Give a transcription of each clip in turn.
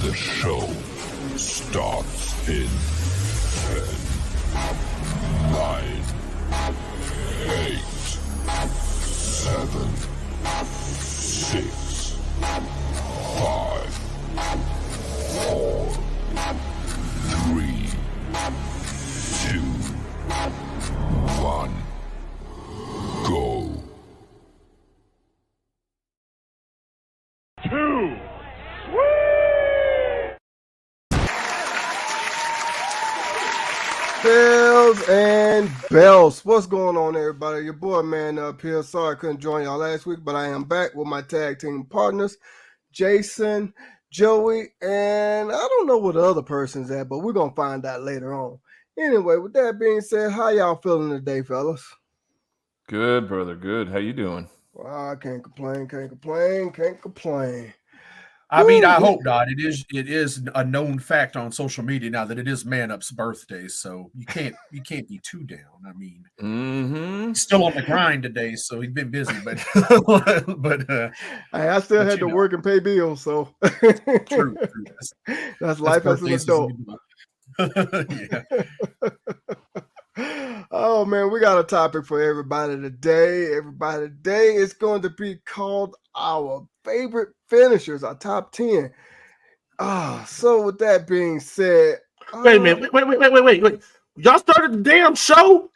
The show starts in 10, 9, 8, 7, 6, 5, 4, 3, 2, 1, go. 2. Bells and bells. What's going on, everybody? Your boy, man, up here. Sorry I couldn't join y'all last week, but I am back with my tag team partners, Jason, Joey, and I don't know where the other person's at, but we're going to find out later on. Anyway, with that being said, how y'all feeling today, fellas? Good, brother. Good. How you doing? Well, I can't complain. I mean, I hope not. It is a known fact on social media now that it is Man Up's birthday, so you can't be too down. I mean, he's still on the grind today, so he's been busy, but I still had to work and pay bills, so true. That's life as an adult. Yeah. Oh man, we got a topic for everybody today. It's going to be called our favorite finishers, our top 10. So with that being said, Wait a minute. Wait. Y'all started the damn show?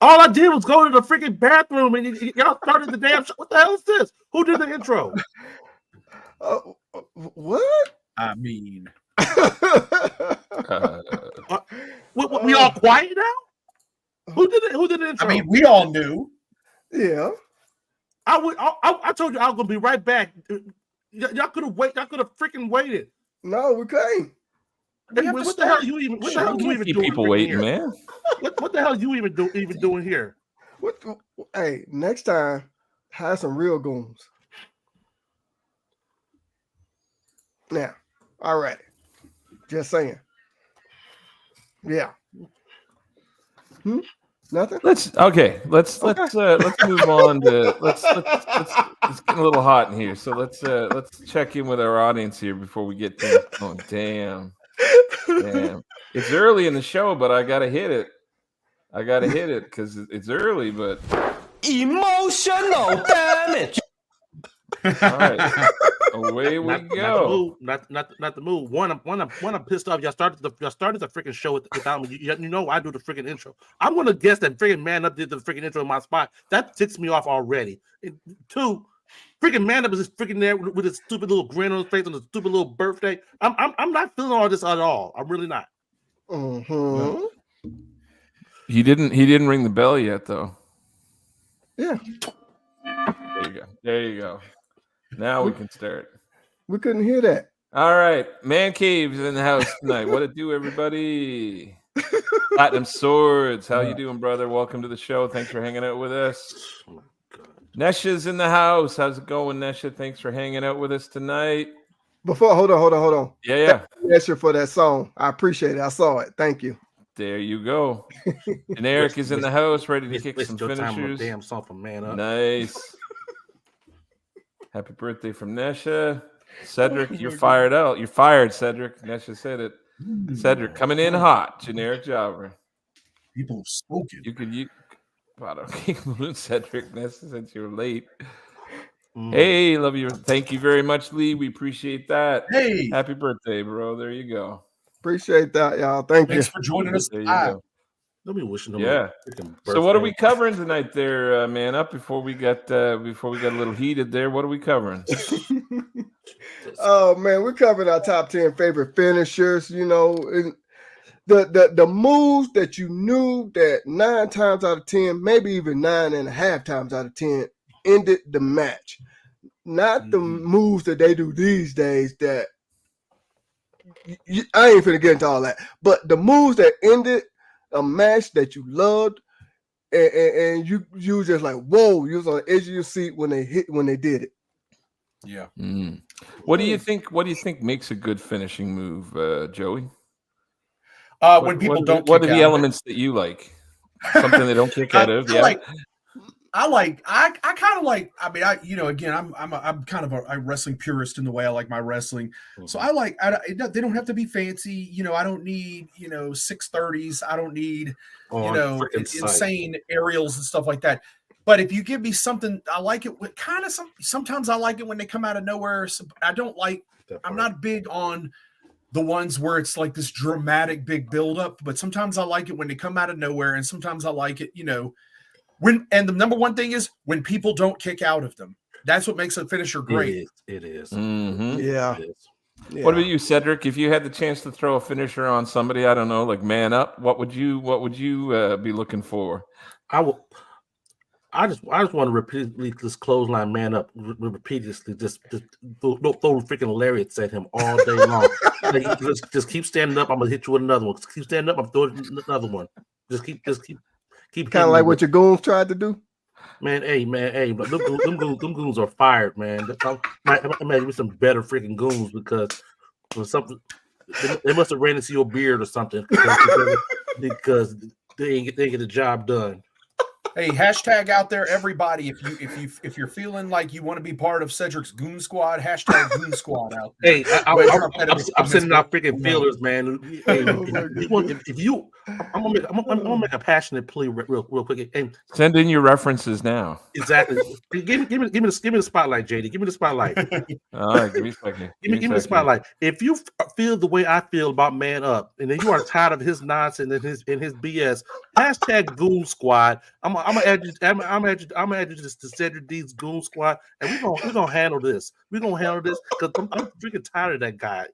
All I did was go to the freaking bathroom and y'all started the damn show. What the hell is this? Who did the intro? What? I mean, we all quiet now? Who did the intro? I mean, we all knew. Yeah. I told you I was gonna be right back. Y'all could have waited. Y'all could have freaking waited. No, we can't. What the hell are you even? What the hell are you even Keep doing? people waiting, here? man. What the hell are you even doing here? Hey, next time, have some real goons. Now, all right. Just saying. Yeah. Nothing. Let's move on to let's it's getting a little hot in here. So let's check in with our audience here before we get things going. Damn. It's early in the show, but I gotta hit it because it's early, but emotional damage. All right, away we go. Not the move. One, I'm pissed off. Y'all started the freaking show without me. You know I do the freaking intro. I'm gonna guess that freaking Man Up did the freaking intro in my spot. That ticks me off already. And 2, freaking Man Up is just freaking there with his stupid little grin on his face on his stupid little birthday. I'm not feeling all this at all. I'm really not. Mm-hmm. He didn't ring the bell yet, though. Yeah. There you go. Now we can start. We couldn't hear that. All right. Man Cave's in the house tonight. What it do, everybody? Platinum Swords. How you doing, brother? Welcome to the show. Thanks for hanging out with us. Oh my God. Nesha's in the house. How's it going, Nesha? Thanks for hanging out with us tonight. Hold on. Yeah. Nesha for that song. I appreciate it. I saw it. Thank you. There you go. And Eric is in the house, ready to kick some Time on a finishers. damn song for Man Up. Nice. Happy birthday from Nesha. Cedric, you're fired out. You're fired, Cedric. Nesha said it. Cedric coming in hot. Generic jobber. People have spoken. Cedric, Nesha, since you're late. Hey, love you. Thank you very much, Lee. We appreciate that. Hey, happy birthday, bro. There you go. Appreciate that, y'all. Thanks for joining us. There you go. Don't be wishing them. Yeah. So what are we covering tonight, there, Man Up? Before we got a little heated there, what are we covering? Oh man, we're covering our top 10 favorite finishers. You know, the moves that you knew that 9 times out of 10, maybe even 9.5 times out of 10, ended the match. Not the moves that they do these days that I ain't finna get into all that, but the moves that ended a match that you loved, and you was just like, whoa, you was on the edge of your seat when they did it. Yeah. What do you think makes a good finishing move, Joey? When people don't. What are the elements that you like? Something they don't kick out of. Yeah. kind of like. I mean, again, I'm kind of a wrestling purist in the way I like my wrestling. So I like. They don't have to be fancy. I don't need 630s. I don't need insane aerials and stuff like that. But if you give me something, I like it. With kind of sometimes I like it when they come out of nowhere. So I don't like. I'm not big on the ones where it's like this dramatic big buildup. But sometimes I like it when they come out of nowhere, and sometimes I like it. And the number one thing is when people don't kick out of them. That's what makes a finisher great. It is. Mm-hmm. Yeah. It is. Yeah. What about you, Cedric? If you had the chance to throw a finisher on somebody, I don't know, like Man Up, what would you be looking for? I just want to repeatedly just clothesline Man Up repeatedly, just throw freaking lariats at him all day long. Like, just keep standing up. I'm gonna hit you with another one. Just keep standing up. I'm throwing another one. Just keep Kind of like what your goons tried to do. Man, but them goons are fired, man. Might give me some better freaking goons because for something they must have ran into your beard or something because they didn't get the job done. Hey, hashtag out there, everybody. If you're feeling like you want to be part of Cedric's Goon Squad, hashtag Goon Squad out there. Hey, I'm sending out freaking feelers, man. Hey, I'm gonna make a passionate plea real quick. Hey, Send in your references now. exactly. Give me the spotlight, JD. Give me the spotlight. All right, give me a second. Give me the spotlight. If you feel the way I feel about Man Up, and then you are tired of his nonsense and his BS, hashtag Goon Squad. I'm gonna add you to Cedric D's Goon Squad, and we're gonna handle this. We're gonna handle this because I'm freaking tired of that guy.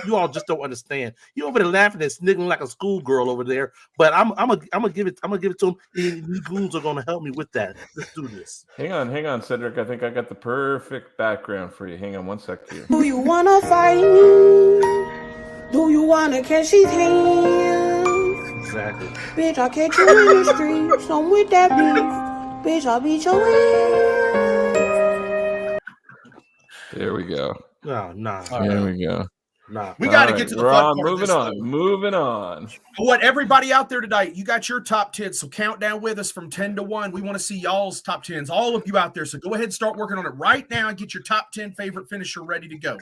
You all just don't understand. You over there laughing and sniggling like a schoolgirl over there, but I'm gonna give it to him. And you goons are gonna help me with that. Let's do this. Hang on, Cedric. I think I got the perfect background for you. Hang on one sec here. Do you wanna fight? Do you wanna catch these hands? Exactly. Bitch, I'll catch you in the streets. I'm with that beef. Bitch, I'll beat your ass. There we go. Nah. There we go. Nah. We got to All get to the we're fun on. part of this, Moving though. on. What everybody out there tonight, you got your top 10. So count down with us from 10 to 1. We want to see y'all's top 10s, all of you out there. So go ahead and start working on it right now and get your top 10 favorite finisher ready to go.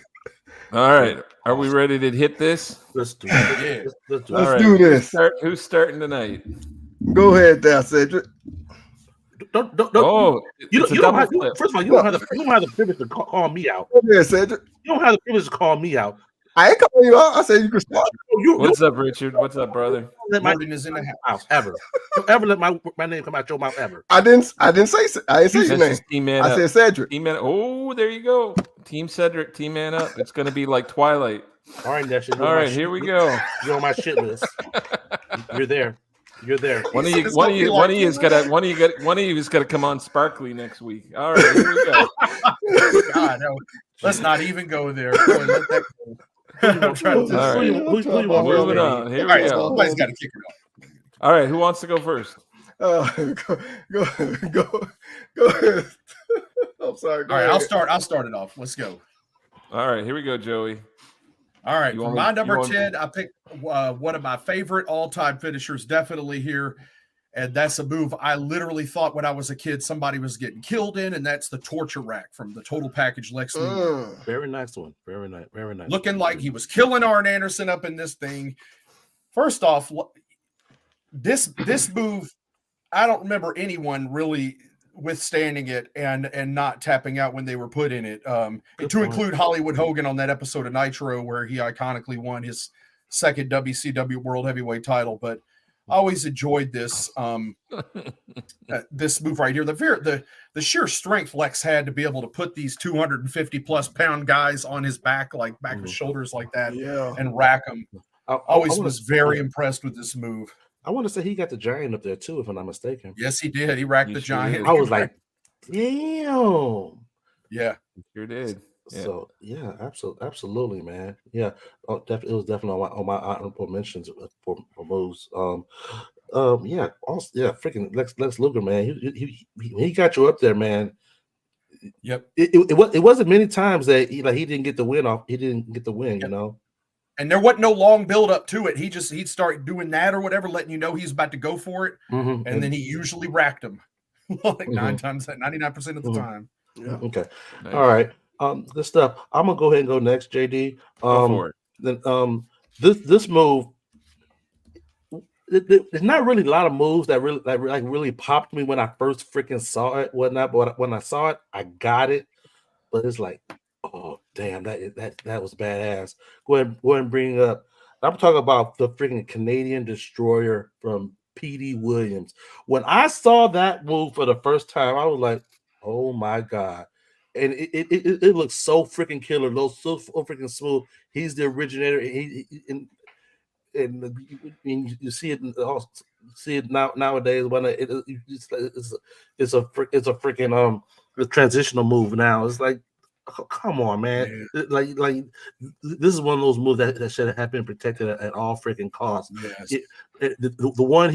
All right. Are we ready to hit this? Let's do it. Yeah. Let's do it. All Let's right. do this. Who's starting tonight? Go ahead there, Cedric. Don't. Oh, You it's a don't double have, flip. first of all, you don't have the privilege to call me out. Go ahead, Cedric. You don't have the privilege to call me out. I ain't calling you out. I said you can start. What's up, Richard? What's up, brother? Let my Morgan is in the house. mouth ever. Don't ever let my name come out your mouth ever. I didn't say your That's name. just Team Man I Up. said Cedric. Team Man. Oh, there you go. Team Cedric, Team Man Up. It's going to be like Twilight. All right, that shit. All right, here we go. You're on my shit list. You're there. One of you is gonna come on Sparkly next week. All right, here we go. God, no. Let's not even go there. Go ahead, let that go. I'm trying to- All right. Moving on. Here All we right, so go. somebody's got to kick it off. All right, who wants to go first? Go ahead. I'm sorry. Go All right, ahead. I'll start it off. Let's go. All right, here we go, Joey. All right, You for want my me- number you want- 10, I picked one of my favorite all-time finishers, definitely here, and that's a move I literally thought when I was a kid somebody was getting killed in, and that's the torture rack from the Total Package Lex Luger. Very nice one. Very nice. Looking like he was killing Arn Anderson up in this thing. First off, this move, I don't remember anyone really withstanding it and not tapping out when they were put in it. To include Hollywood Hogan on that episode of Nitro where he iconically won his second WCW World Heavyweight title. But I always enjoyed this this move right here. The sheer strength Lex had to be able to put these 250 plus pound guys on his back, like back of his shoulders like that, Yeah. and rack them. I Always wanna- was very impressed with this move. I want to say he got the giant up there too, if I'm not mistaken. Yes, he did. He racked He the sure giant. did. I was like, damn. yeah. Sure did. Yeah. So yeah, absolutely, man. Yeah, it was definitely on my honorable mentions for moves. Yeah, also, yeah, freaking Lex Luger, man. He got you up there, man. Yep. It wasn't many times that he didn't get the win off. He didn't get the win, Yep. you know. And there wasn't no long build up to it. He'd start doing that or whatever, letting you know he's about to go for it, Mm-hmm. and then he usually racked him. like 99% of the time. Yeah. Okay. Nice. All right. Good stuff. I'm gonna go ahead and go next, JD. Go for it. Then this move. There's not really a lot of moves that really popped me when I first freaking saw it, whatnot. But when I saw it, I got it. But it's like, oh damn, that was badass. Go ahead and bring it up. I'm talking about the freaking Canadian Destroyer from P.D. Williams. When I saw that move for the first time, I was like, oh my god. And it looks so freaking killer, so freaking smooth. He's the originator. And you see it nowadays when it's a freaking a transitional move now. It's like, oh, come on, man. Yeah. Like this is one of those moves that should have been protected at all freaking costs. Yes. The one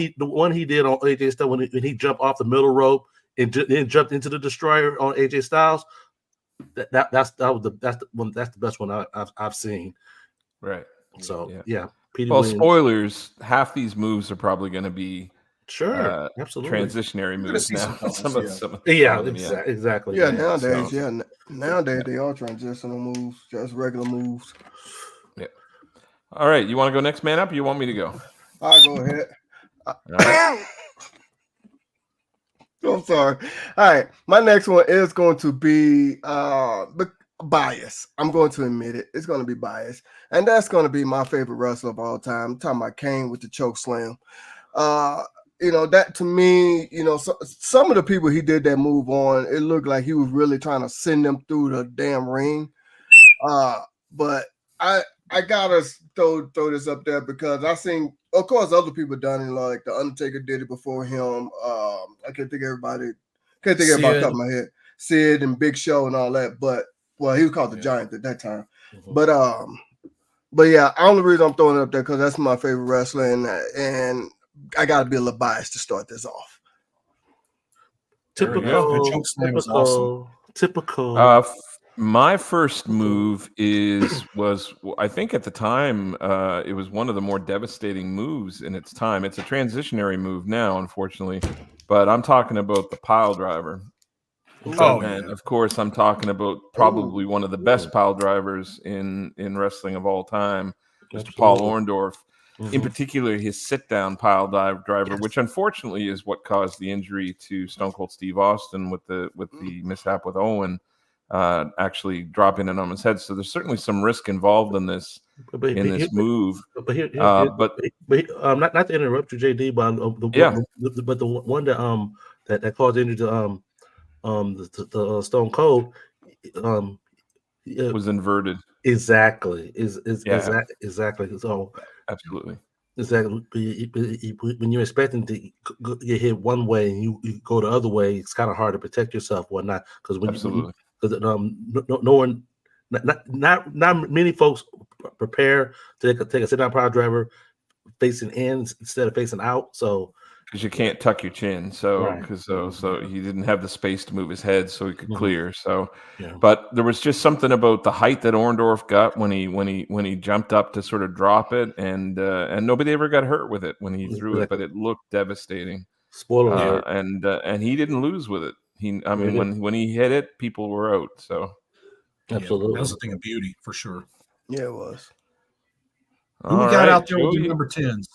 he did on AJ Styles when he jumped off the middle rope and then jumped into the Destroyer on AJ Styles. That's the best one I've seen. Right. So yeah. Peter Well, Williams. spoilers. Half these moves are probably going to be absolutely transitionary moves now. Exactly. Yeah, man. nowadays, So, nowadays they are transitional moves, just regular moves. Yeah. All right, you want to go next man up, or you want me to go? I'll go ahead. All right. I'm sorry. All right, my next one is going to be bias. I'm going to admit it. It's going to be bias, and that's going to be my favorite wrestler of all time. I'm talking about Kane with the choke slam. That to me, some of the people he did that move on, it looked like he was really trying to send them through the damn ring. But I gotta throw this up there because I seen, of course, other people done it. Like the Undertaker did it before him. I can't think of everybody. Can't think of everybody off the top of my head. Sid and Big Show and all that. But he was called the Giant at that time. Mhm. But yeah, the only reason I'm throwing it up there because that's my favorite wrestler, and I got to be a little biased to start this off. Typical. My first move was I think at the time it was one of the more devastating moves in its time. It's a transitionary move now, unfortunately, but I'm talking about the pile driver. And of course, I'm talking about probably one of the best pile drivers in wrestling of all time, Mr. Paul Orndorff. Mm-hmm. In particular, his sit-down pile driver, which unfortunately is what caused the injury to Stone Cold Steve Austin with the mishap with Owen, actually dropping it on his head. So there's certainly some risk involved in this move. Not to interrupt you, JD, but the one that caused injury to the Stone Cold was inverted. Exactly. Exactly. So absolutely. Exactly. When you're expecting to get hit one way and you go the other way, it's kind of hard to protect yourself, whatnot. Because not many folks prepare to take a sit-down power driver facing in instead of facing out. So because you can't tuck your chin, so right. so he didn't have the space to move his head, so he could clear. So, yeah. But there was just something about the height that Orndorff got when he jumped up to sort of drop it, and nobody ever got hurt with it when he threw it, but it looked devastating. Spoiler alert. And he didn't lose with it. When he hit it, people were out. So absolutely, that was a thing of beauty for sure. Yeah, it was. Who we got out there with the number 10s?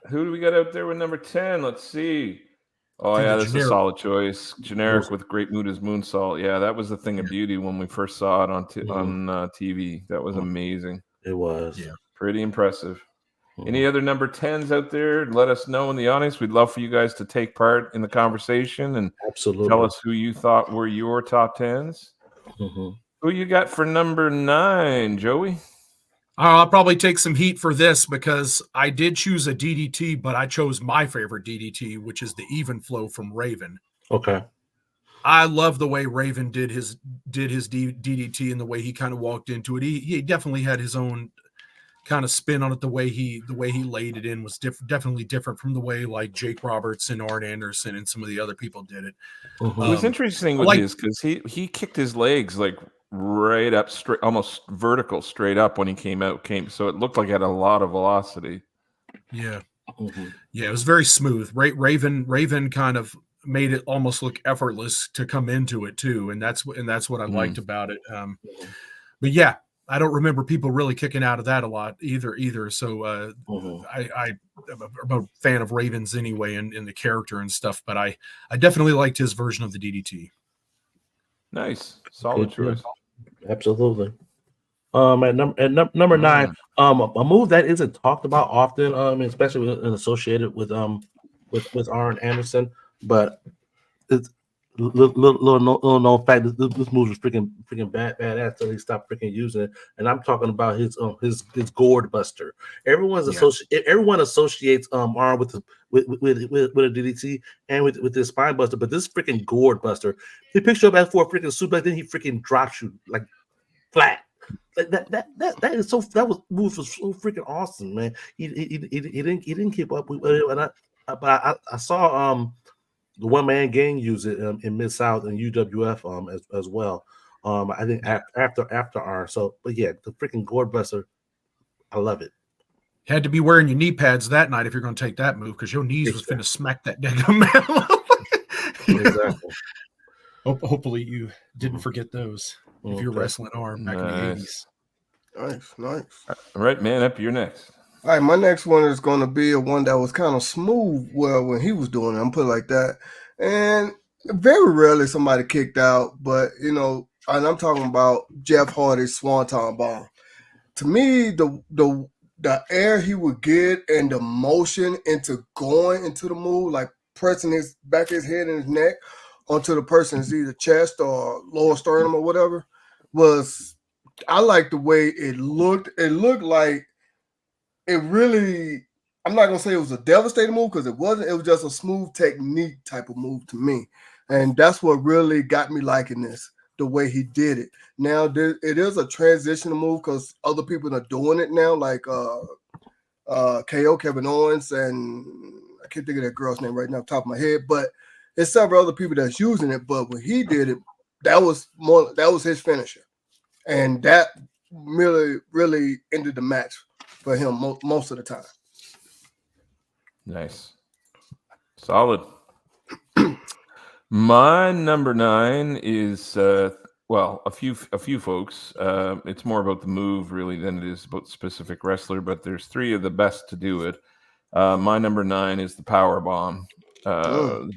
Who do we got out there with number 10? Let's see. Oh, yeah, that's a solid choice. Generic with Great Muda's Moonsault. Yeah, that was the thing of beauty when we first saw it on TV. That was amazing. It was. Yeah. Pretty impressive. Any other number 10s out there? Let us know in the audience. We'd love for you guys to take part in the conversation and tell us who you thought were your top 10s. Who you got for number 9, Joey? I'll probably take some heat for this because I did choose a DDT, but I chose my favorite DDT, which is the Even Flow from Raven. Okay. I love the way Raven did his DDT and the way he kind of walked into it. He definitely had his own kind of spin on it. The way he laid it in was definitely different from the way like Jake Roberts and Arn Anderson and some of the other people did it. It was interesting with his because he kicked his legs like right up straight, almost vertical straight up when he came, so it looked like it had a lot of velocity. Yeah. Yeah, it was very smooth. Raven kind of made it almost look effortless to come into it too, and that's what I liked about it. But yeah, I don't remember people really kicking out of that a lot either. So I'm a fan of Ravens anyway, in the character and stuff. But I definitely liked his version of the DDT. Nice, solid choice. Absolutely. At number 9, a move that isn't talked about often, especially associated with Arn Anderson, but it's little known fact that this move was freaking badass until he stopped freaking using it. And I'm talking about his gourd buster. Everyone associates Arn with a DDT and with his spine buster, but this freaking gourd buster, he picks you up as for a freaking suplex, then he freaking drops you like flat. Like that is so, that move was so freaking awesome, man. He didn't keep up with it, and I saw the one man gang use it in Mid South and UWF as well. I think after Arn. So, but yeah, the freaking gourd buster, I love it. Had to be wearing your knee pads that night if you're going to take that move, because your knees was finna smack that dead man. Exactly. Hopefully you didn't forget those if you're wrestling Arn back in the 80s. Nice. All right, man, up you're next. All right, my next one is going to be a one that was kind of smooth. Well, when he was doing it, I'm put it like that. And very rarely somebody kicked out, but and I'm talking about Jeff Hardy's Swanton Bomb. To me, the air he would get and the motion into going into the move, like pressing his back of his head and his neck onto the person's either chest or lower sternum or whatever, I like the way it looked. It looked like it really, I'm not going to say it was a devastating move because it wasn't. It was just a smooth technique type of move to me. And that's what really got me liking this, the way he did it. Now, it is a transitional move because other people are doing it now, like KO, Kevin Owens, and I can't think of that girl's name right now off the top of my head, but there's several other people that's using it. But when he did it, that was his finisher. And that really ended the match for him most of the time. Nice. Solid. My number 9 is a few folks. It's more about the move really than it is about the specific wrestler, but there's 3 of the best to do it. My number 9 is the Power Bomb.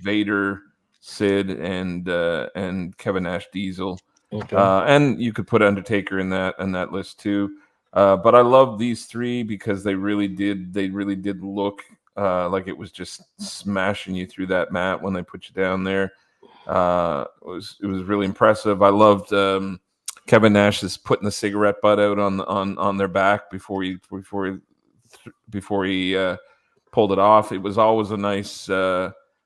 Vader, Sid, and Kevin Nash Diesel. Okay. And you could put Undertaker in that list too. But I love these 3 because they really did look like it was just smashing you through that mat when they put you down there. It was really impressive. I loved Kevin Nash's putting the cigarette butt out on their back before he pulled it off. It was always a nice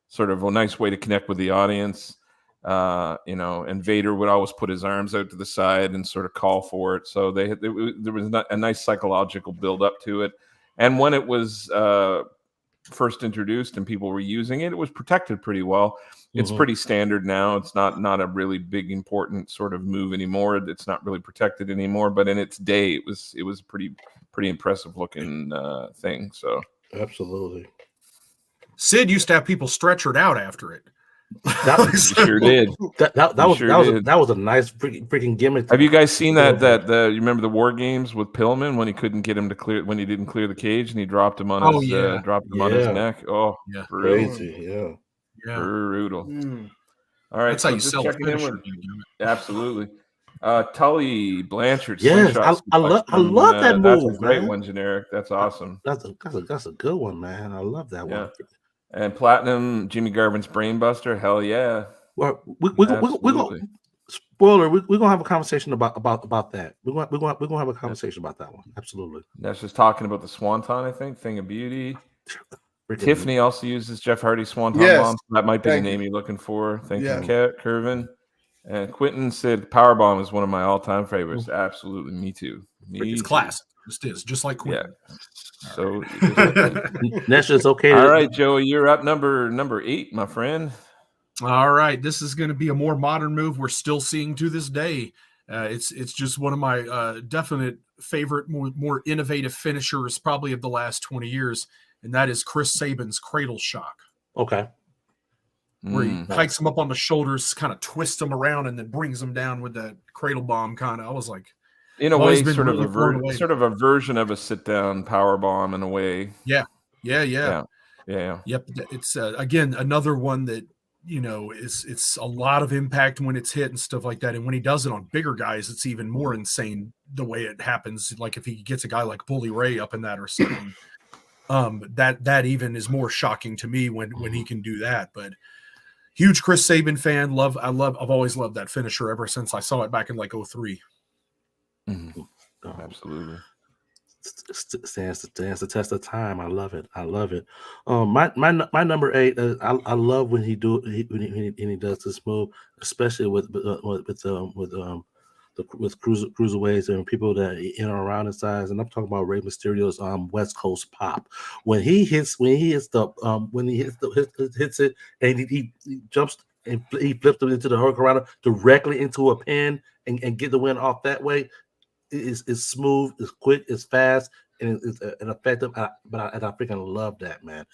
sort of a nice way to connect with the audience. And Vader would always put his arms out to the side and sort of call for it. So there was a nice psychological build up to it. And when it was first introduced and people were using it, it was protected pretty well. It's pretty standard now. It's not a really big important sort of move anymore. It's not really protected anymore. But in its day, it was a pretty impressive looking thing. So absolutely. Sid used to have people stretchered out after it. That sure did. That was a nice freaking gimmick. Have you guys seen that you remember the War Games with Pillman when he couldn't get him to clear, when he didn't clear the cage and he dropped him on on his neck? Oh, yeah, crazy, brutal. All right, that's how you sell it. Absolutely. Tully Blanchard. Yes, I love that move. That's a great one, Generic. That's awesome. That's a good one, man. I love that one. And Platinum, Jimmy Garvin's Brainbuster. Hell yeah. Well, we're gonna spoiler. We're gonna have a conversation about that. We're gonna have a conversation about that one. Absolutely. That's just talking about the Swanton, I think. Thing of Beauty. Tiffany also uses Jeff Hardy's Swanton Bomb. That might be the name you're looking for. Thank you, Curvin. And Quentin said Powerbomb is one of my all-time favorites. Absolutely, me too. It's classic. Just like Quentin. Yeah. So that's just okay. All right, Joey, you're up. Number 8, my friend. All right, this is going to be a more modern move we're still seeing to this day. It's just one of my definite favorite, more innovative finishers, probably of the last 20 years, and that is Chris Sabin's Cradle Shock. Okay. where he Mm. hikes him up on the shoulders, kind of twists him around, and then brings him down with that cradle bomb. Kind of, I was like, In a I've always way, been sort really of blown away. sort of a version of a sit down power bomb in a way. Yeah. Yeah. Yep. It's again another one that it's a lot of impact when it's hit and stuff like that. And when he does it on bigger guys, it's even more insane the way it happens. Like if he gets a guy like Bully Ray up in that or something, that even is more shocking to me when he can do that. But huge Chris Sabin fan. I've always loved that finisher ever since I saw it back in like 2003. Mhm. Absolutely. Stands the test of time. I love it. My number 8. I love when he does this move, especially with cruiserweights and people that are in or around his size. And I'm talking about Rey Mysterio's West Coast pop. When he hits it and he jumps and he flips it into the hurricanrana directly into a pin and get the win off that way. It's smooth, it's quick, it's fast, and it's effective. But I freaking love that, man.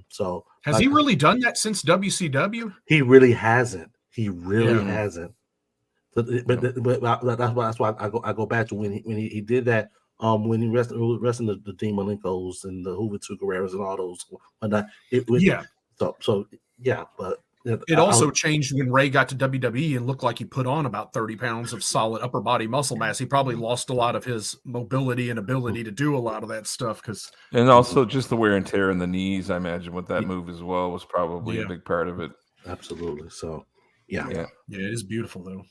So has he really done that since WCW? He really hasn't. He really hasn't. But that's why I go back to when he did that. When he wrestling the Dean Malenkos and the Juventud Guerreros and all those whatnot. But it also changed when Ray got to WWE and looked like he put on about 30 pounds of solid upper body muscle mass. He probably lost a lot of his mobility and ability to do a lot of that stuff. And also just the wear and tear in the knees, I imagine, with that move as well was probably a big part of it. Absolutely. So, yeah, it is beautiful though.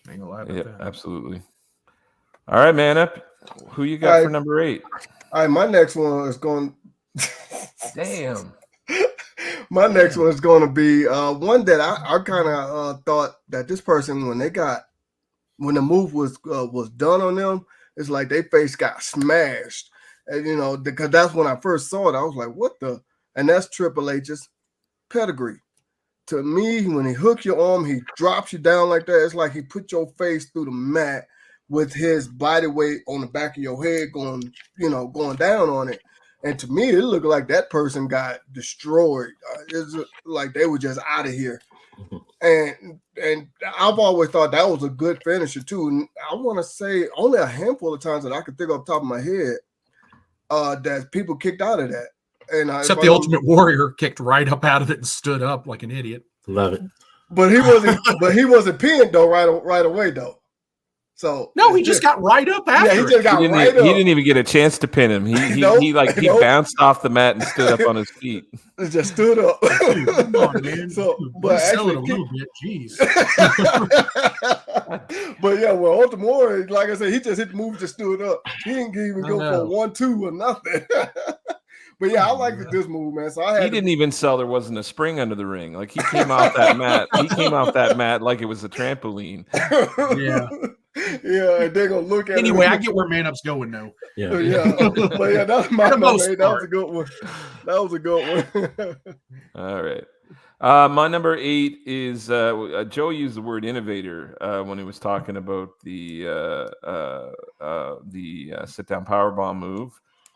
I ain't gonna lie about that. Absolutely. All right, man up. Who you got for number 8? All right, my next one is going. Damn. My next one is going to be one that I kind of thought that this person, when the move was done on them, it's like their face got smashed, and because that's when I first saw it. I was like, what the? And that's Triple H's pedigree. To me, when he hooks your arm, he drops you down like that. It's like he put your face through the mat with his body weight on the back of your head, going down on it. And to me, it looked like that person got destroyed. It's like they were just out of here. And I've always thought that was a good finisher too. And I want to say only a handful of times that I could think off the top of my head that people kicked out of that. And except the Ultimate Warrior kicked right up out of it and stood up like an idiot. Love it. But he wasn't pinned though right away though. So no, he just got right up after. Yeah, he just got right up. He didn't even get a chance to pin him. He bounced off the mat and stood up on his feet. He just stood up. Dude, come on, man. So, but sell it a actually, little bit. Jeez. But yeah, well, Ultimate Warrior, like I said, he just hit the move, just stood up. He didn't even go for 1-2 or nothing. But yeah, I like this move, man. So he didn't even sell there wasn't a spring under the ring. Like he came off that mat. He came off that mat like it was a trampoline. Yeah. Yeah, and they're gonna look at anyway. it. I get where Man Up's going now. Yeah. But yeah, that's my number 8. That was a good one. That was a good one. All right. My number 8 is Joe used the word innovator when he was talking about the sit down powerbomb move,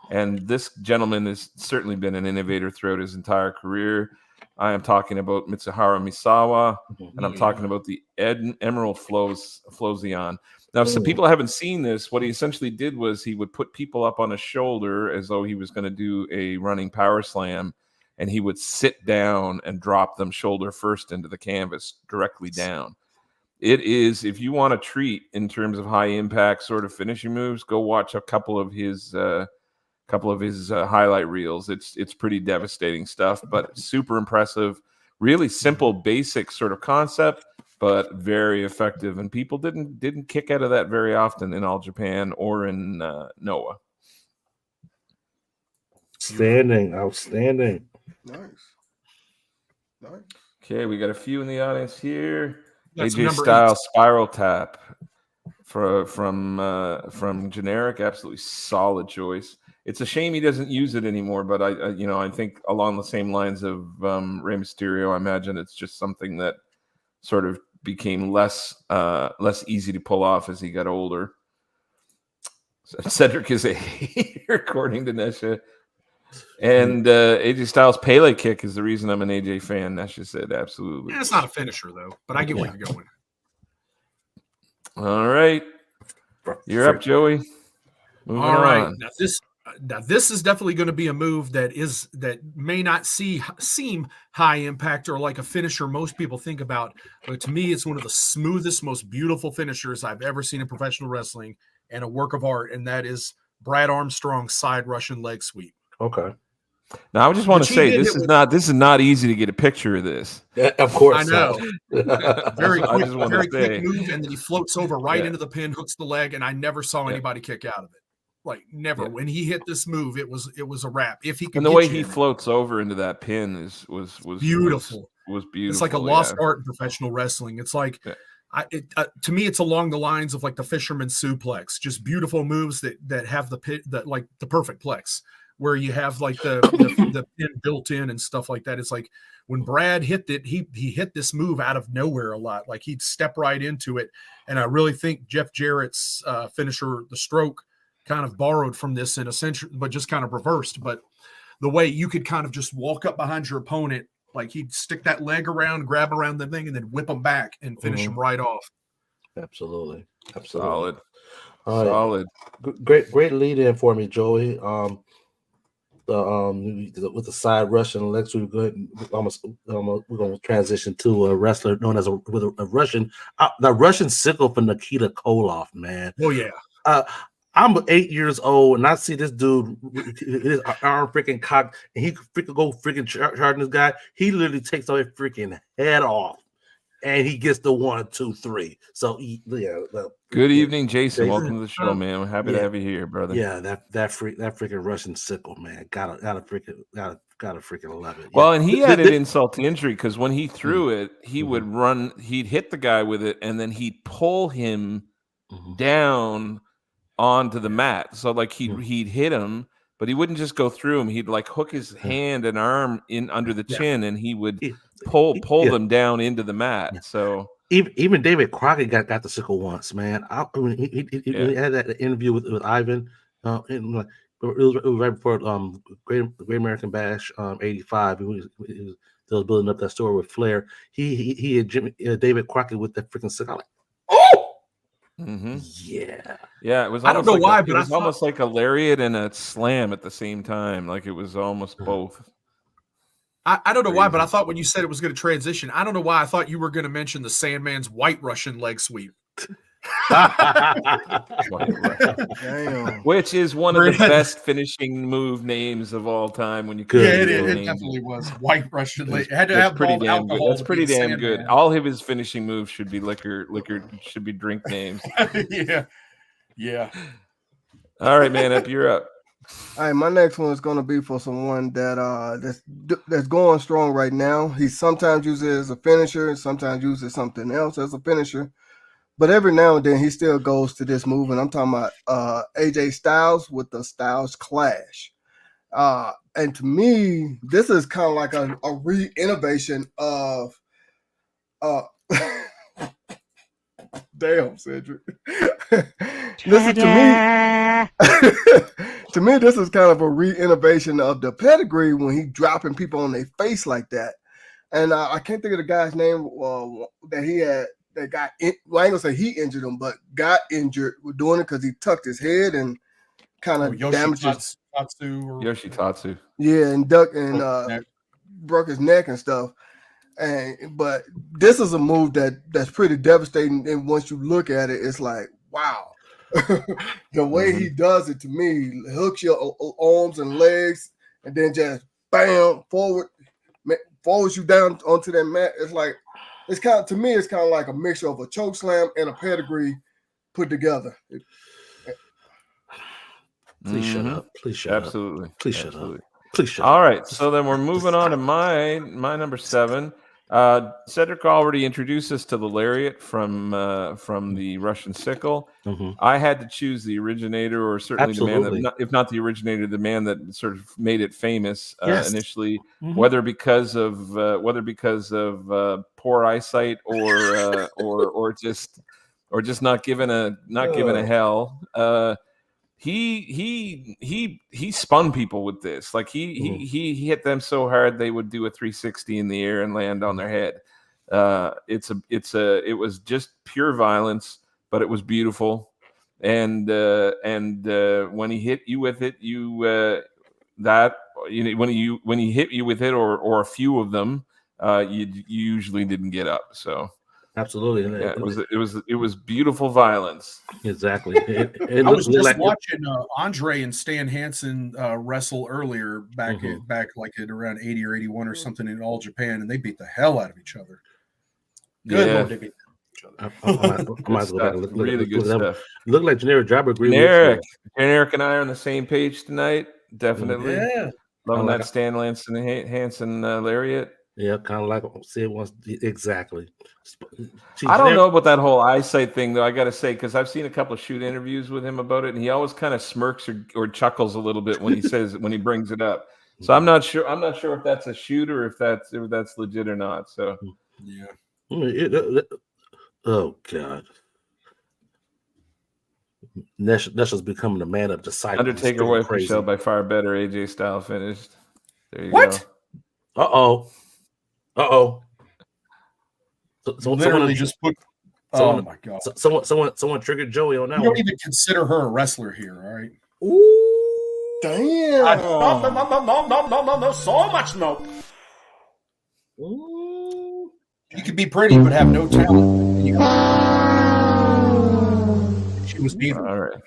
and this gentleman has certainly been an innovator throughout his entire career. I am talking about Mitsuharu Misawa, and I'm talking about the Emerald Flowsion. Now, some people haven't seen this. What he essentially did was he would put people up on his shoulder as though he was going to do a running power slam, and he would sit down and drop them shoulder first into the canvas directly down. It is, if you want a treat in terms of high impact sort of finishing moves, go watch a couple of his highlight reels. It's pretty devastating stuff, but super impressive. Really simple, basic sort of concept, but very effective. And people didn't kick out of that very often in All Japan or in Noah. Outstanding. Nice. Okay, we got a few in the audience here. That's AJ Styles Spiral Tap from Generic, absolutely solid choice. It's a shame he doesn't use it anymore, but I think along the same lines of Rey Mysterio, I imagine it's just something that sort of became less easy to pull off as he got older. Cedric is a hater, according to Nesha. And AJ Styles Pele kick is the reason I'm an AJ fan. That's just it. Absolutely. Yeah, it's not a finisher though, but I get where you're going. All right. You're up, Joey. Moving All right. on. Now this is definitely going to be a move that may not seem high impact or like a finisher most people think about, but to me it's one of the smoothest, most beautiful finishers I've ever seen in professional wrestling and a work of art, and that is Brad Armstrong's side Russian leg sweep. Okay. Now I just want to say this is not easy to get a picture of this. Yeah, of course. I know. Very I quick, just want very to say. quick move, and then he floats over right into the pin, hooks the leg, and I never saw anybody kick out of it. Like never. Yeah. When he hit this move, it was a wrap. If he could, and the way he floats over into that pin was beautiful. Was beautiful. It's like a lost art in professional wrestling. It's like to me, it's along the lines of like the fisherman suplex, just beautiful moves that have the pit, that like the perfect plex, where you have like the pin built in and stuff like that. It's like when Brad hit it, he hit this move out of nowhere a lot. Like he'd step right into it, and I really think Jeff Jarrett's finisher, the stroke, kind of borrowed from this in a sense, but just kind of reversed. But the way you could kind of just walk up behind your opponent, like he'd stick that leg around, grab around the thing, and then whip him back and finish him right off. Absolutely. Solid. All right. Solid. Great lead in for me, Joey. With the side Russian legs, we're going to transition to a wrestler known as a Russian, the Russian sickle for Nikita Koloff, man. Oh yeah. I'm 8 years old and I see this dude, his arm freaking cocked, and he freaking go freaking charging this guy. He literally takes off his freaking head off, and he gets the 1, 2, 3. So Good evening, Jason. Welcome to the show, man. We're happy to have you here, brother. Yeah, that freaking Russian sickle, man. Gotta freaking love it. Well, and he added insult to injury because when he threw it, he would run, he'd hit the guy with it, and then he'd pull him down onto the mat. So like he'd hit him, but he wouldn't just go through him. He'd like hook his hand and arm in under the chin, and he would pull them down into the mat. So even David Crockett got the sickle once, man. He had that interview with Ivan, and like it was right before Great American Bash 85. He was building up that story with Flair. He had David Crockett with that freaking sickle. I'm like, oh. Yeah. It was. I don't know why, but it was almost like a lariat and a slam at the same time. Like it was almost both. I don't know why, but I thought when you said it was going to transition, I don't know why I thought you were going to mention the Sandman's White Russian leg sweep. Damn. Which is one of the best finishing move names of all time. When you it definitely was White Russian. It had to have pretty damn good. That's pretty damn Sandman. good. All of his finishing moves should be liquor should be drink names. Yeah. All right, man. You're up. All right, my next one is going to be for someone that's going strong right now. He sometimes uses it as a finisher, and sometimes uses something else as a finisher. But every now and then he still goes to this move, and I'm talking about AJ Styles with the Styles Clash. And to me, this is kind of like a re-innovation of damn, Cedric. This is to me, this is kind of a re-innovation of the pedigree when he dropping people on their face like that. And I can't think of the guy's name that he had. That got well, I ain't gonna say he injured him, but got injured with doing it because he tucked his head and kind of damaged his Yoshitatsu. Yeah, and broke his neck and stuff. But this is a move that's pretty devastating. And once you look at it, it's like, wow. The way he does it to me, hooks your arms and legs, and then just bam forwards you down onto that mat. It's like. It's kind of, to me, it's kind of like a mixture of a choke slam and a pedigree put together. Please shut up. Please shut Absolutely. up. Please shut Absolutely. up. Please shut up. All right. So then we're moving on to my number 7. Cedric already introduced us to the lariat from the Russian sickle. I had to choose the originator, or certainly the man that, if not the originator, the man that sort of made it famous initially. Whether because of poor eyesight or just not giving a hell. he spun people with this. Like he hit them so hard they would do a 360 in the air and land on their head. It was just pure violence, but it was beautiful. And when he hit you with it, when he hit you with it, or a few of them, you usually didn't get up. So absolutely, yeah, it was beautiful violence. Exactly. I was just watching Andre and Stan Hansen wrestle earlier back like at around 80 or 81 or something in All Japan, and they beat the hell out of each other. Good Lord, they beat each other. I might go back and look really good stuff. Look like Generic Jobber agreed. Generic and I are on the same page tonight. Definitely. Yeah. Loving that Stan Hansen lariat. Yeah, kind of like Sid wants exactly. I don't know about that whole eyesight thing, though. I got to say, because I've seen a couple of shoot interviews with him about it, and he always kind of smirks or chuckles a little bit when he says when he brings it up. So I'm not sure. I'm not sure if that's a shoot or if that's legit or not. So yeah. Oh God. Nesh's becoming a man of disciples. Undertaker wife Michelle by far better. AJ style finished. There you what? Go. Uh-oh. So literally just put. Oh my God! Someone triggered Joey on that. You don't even consider her a wrestler here, all right? Ooh, damn! No, so much no. Ooh. You could be pretty but have no talent. She was neither. All right.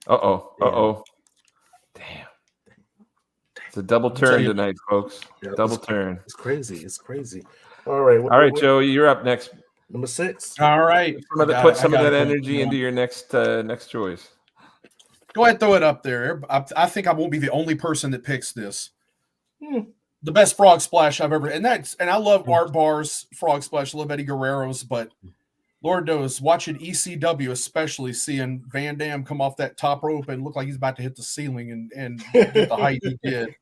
Uh-oh. Damn. It's a double turn tonight, folks. Yeah, double turn. It's crazy. All right. Joey, you're up next. Number 6. All right. Put some of that energy into your next choice. Go ahead, throw it up there. I think I won't be the only person that picks this. The best frog splash I've ever, and I love Art Barr's frog splash. I love Eddie Guerrero's, but Lord knows, watching ECW, especially seeing Van Dam come off that top rope and look like he's about to hit the ceiling and get the height he did.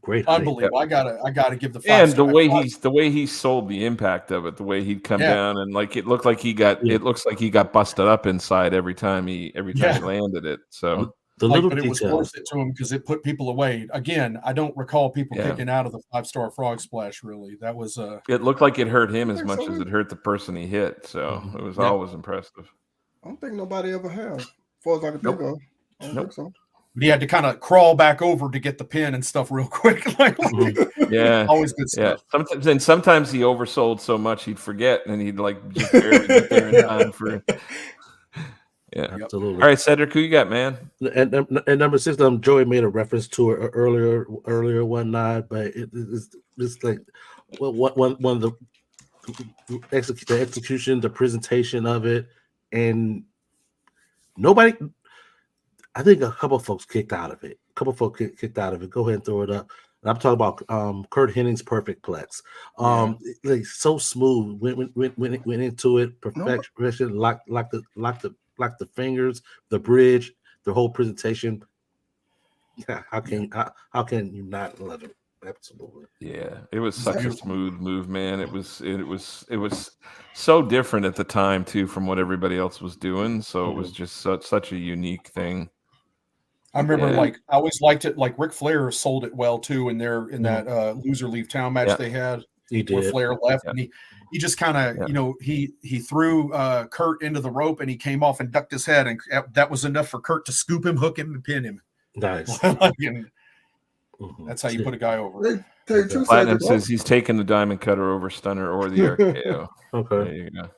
Great, unbelievable! I gotta give the 5 and the way he sold the impact of it, the way he'd come down and like it looked like it looks like he got busted up inside every time he landed it. So but it was worth it to him because it put people away. Again, I don't recall people kicking out of the 5-star frog splash. Really, that was it looked like it hurt him as much as it hurt the person he hit. So it was always impressive. I don't think nobody ever has, as far as I can think of. I don't think so. But he had to kind of crawl back over to get the pin and stuff real quick. Yeah, always good stuff. Yeah, sometimes he oversold so much he'd forget, and he'd like just barely get there in time for. Yeah, absolutely. All right, Cedric, who you got, man? And number 6, Joey made a reference to it earlier one night, but it's like one of the execution, the presentation of it, and nobody. I think a couple of folks kicked out of it. Go ahead and throw it up. And I'm talking about Kurt Hennig's Perfect Plex. Like so smooth. Went into it. Perfection. Lock the fingers, the bridge, the whole presentation. How can you not love it? Absolutely. Yeah, it was such a smooth move, man. It was so different at the time too from what everybody else was doing. So it was just such a unique thing. I remember, I always liked it. Like Ric Flair sold it well too in that loser leave town match they had. He did. Where Flair left, and he just kind of, he threw Kurt into the rope, and he came off and ducked his head, and that was enough for Kurt to scoop him, hook him, and pin him. Nice. That's how you put a guy over. Platinum says he's taking the diamond cutter over Stunner or the RKO. Okay. There you go.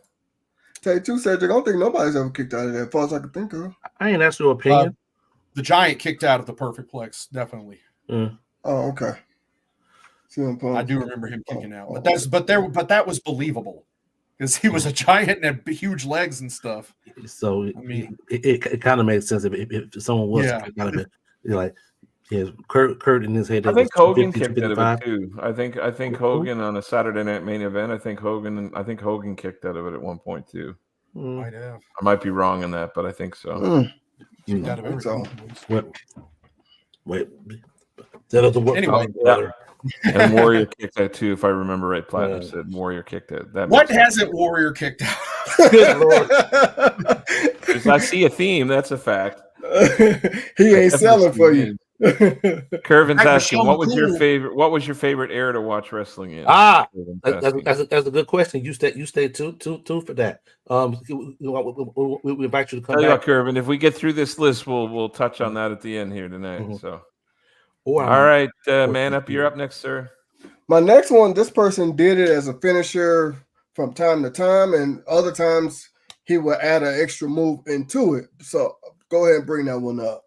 Tell you too, Cedric, I don't think nobody's ever kicked out of that, as far as I can think of. I ain't asked your opinion. The Giant kicked out of the Perfect Plex, definitely. Oh, okay. I do remember him kicking out, but that was believable because he was a giant and had huge legs and stuff. So I mean, it kind of makes sense if someone was kicked out of it. Like, Kurt in his head. I think Hogan kicked out of it too. I think Hogan on a Saturday Night Main Event. I think Hogan kicked out of it at one point too. Might have. I might be wrong on that, but I think so. Out of everything. Wait. Anyway, and Warrior kicked out too, if I remember right. Platinum said Warrior kicked out. What hasn't Warrior kicked out? Good Lord! I see a theme. That's a fact. He ain't selling for you. Curvin's Right, asking, Michelle what was your McCool. favorite? What was your favorite era to watch wrestling in? Curvin's asking. That's a good question. You stay tuned for that. We invite you to come Tell you what, back. Curvin, if we get through this list, we'll touch on that at the end here tonight. Mhm. So, Or all right, man up, you're up next, sir. My next one, this person did it as a finisher from time to time, and other times he would add an extra move into it. So go ahead and bring that one up.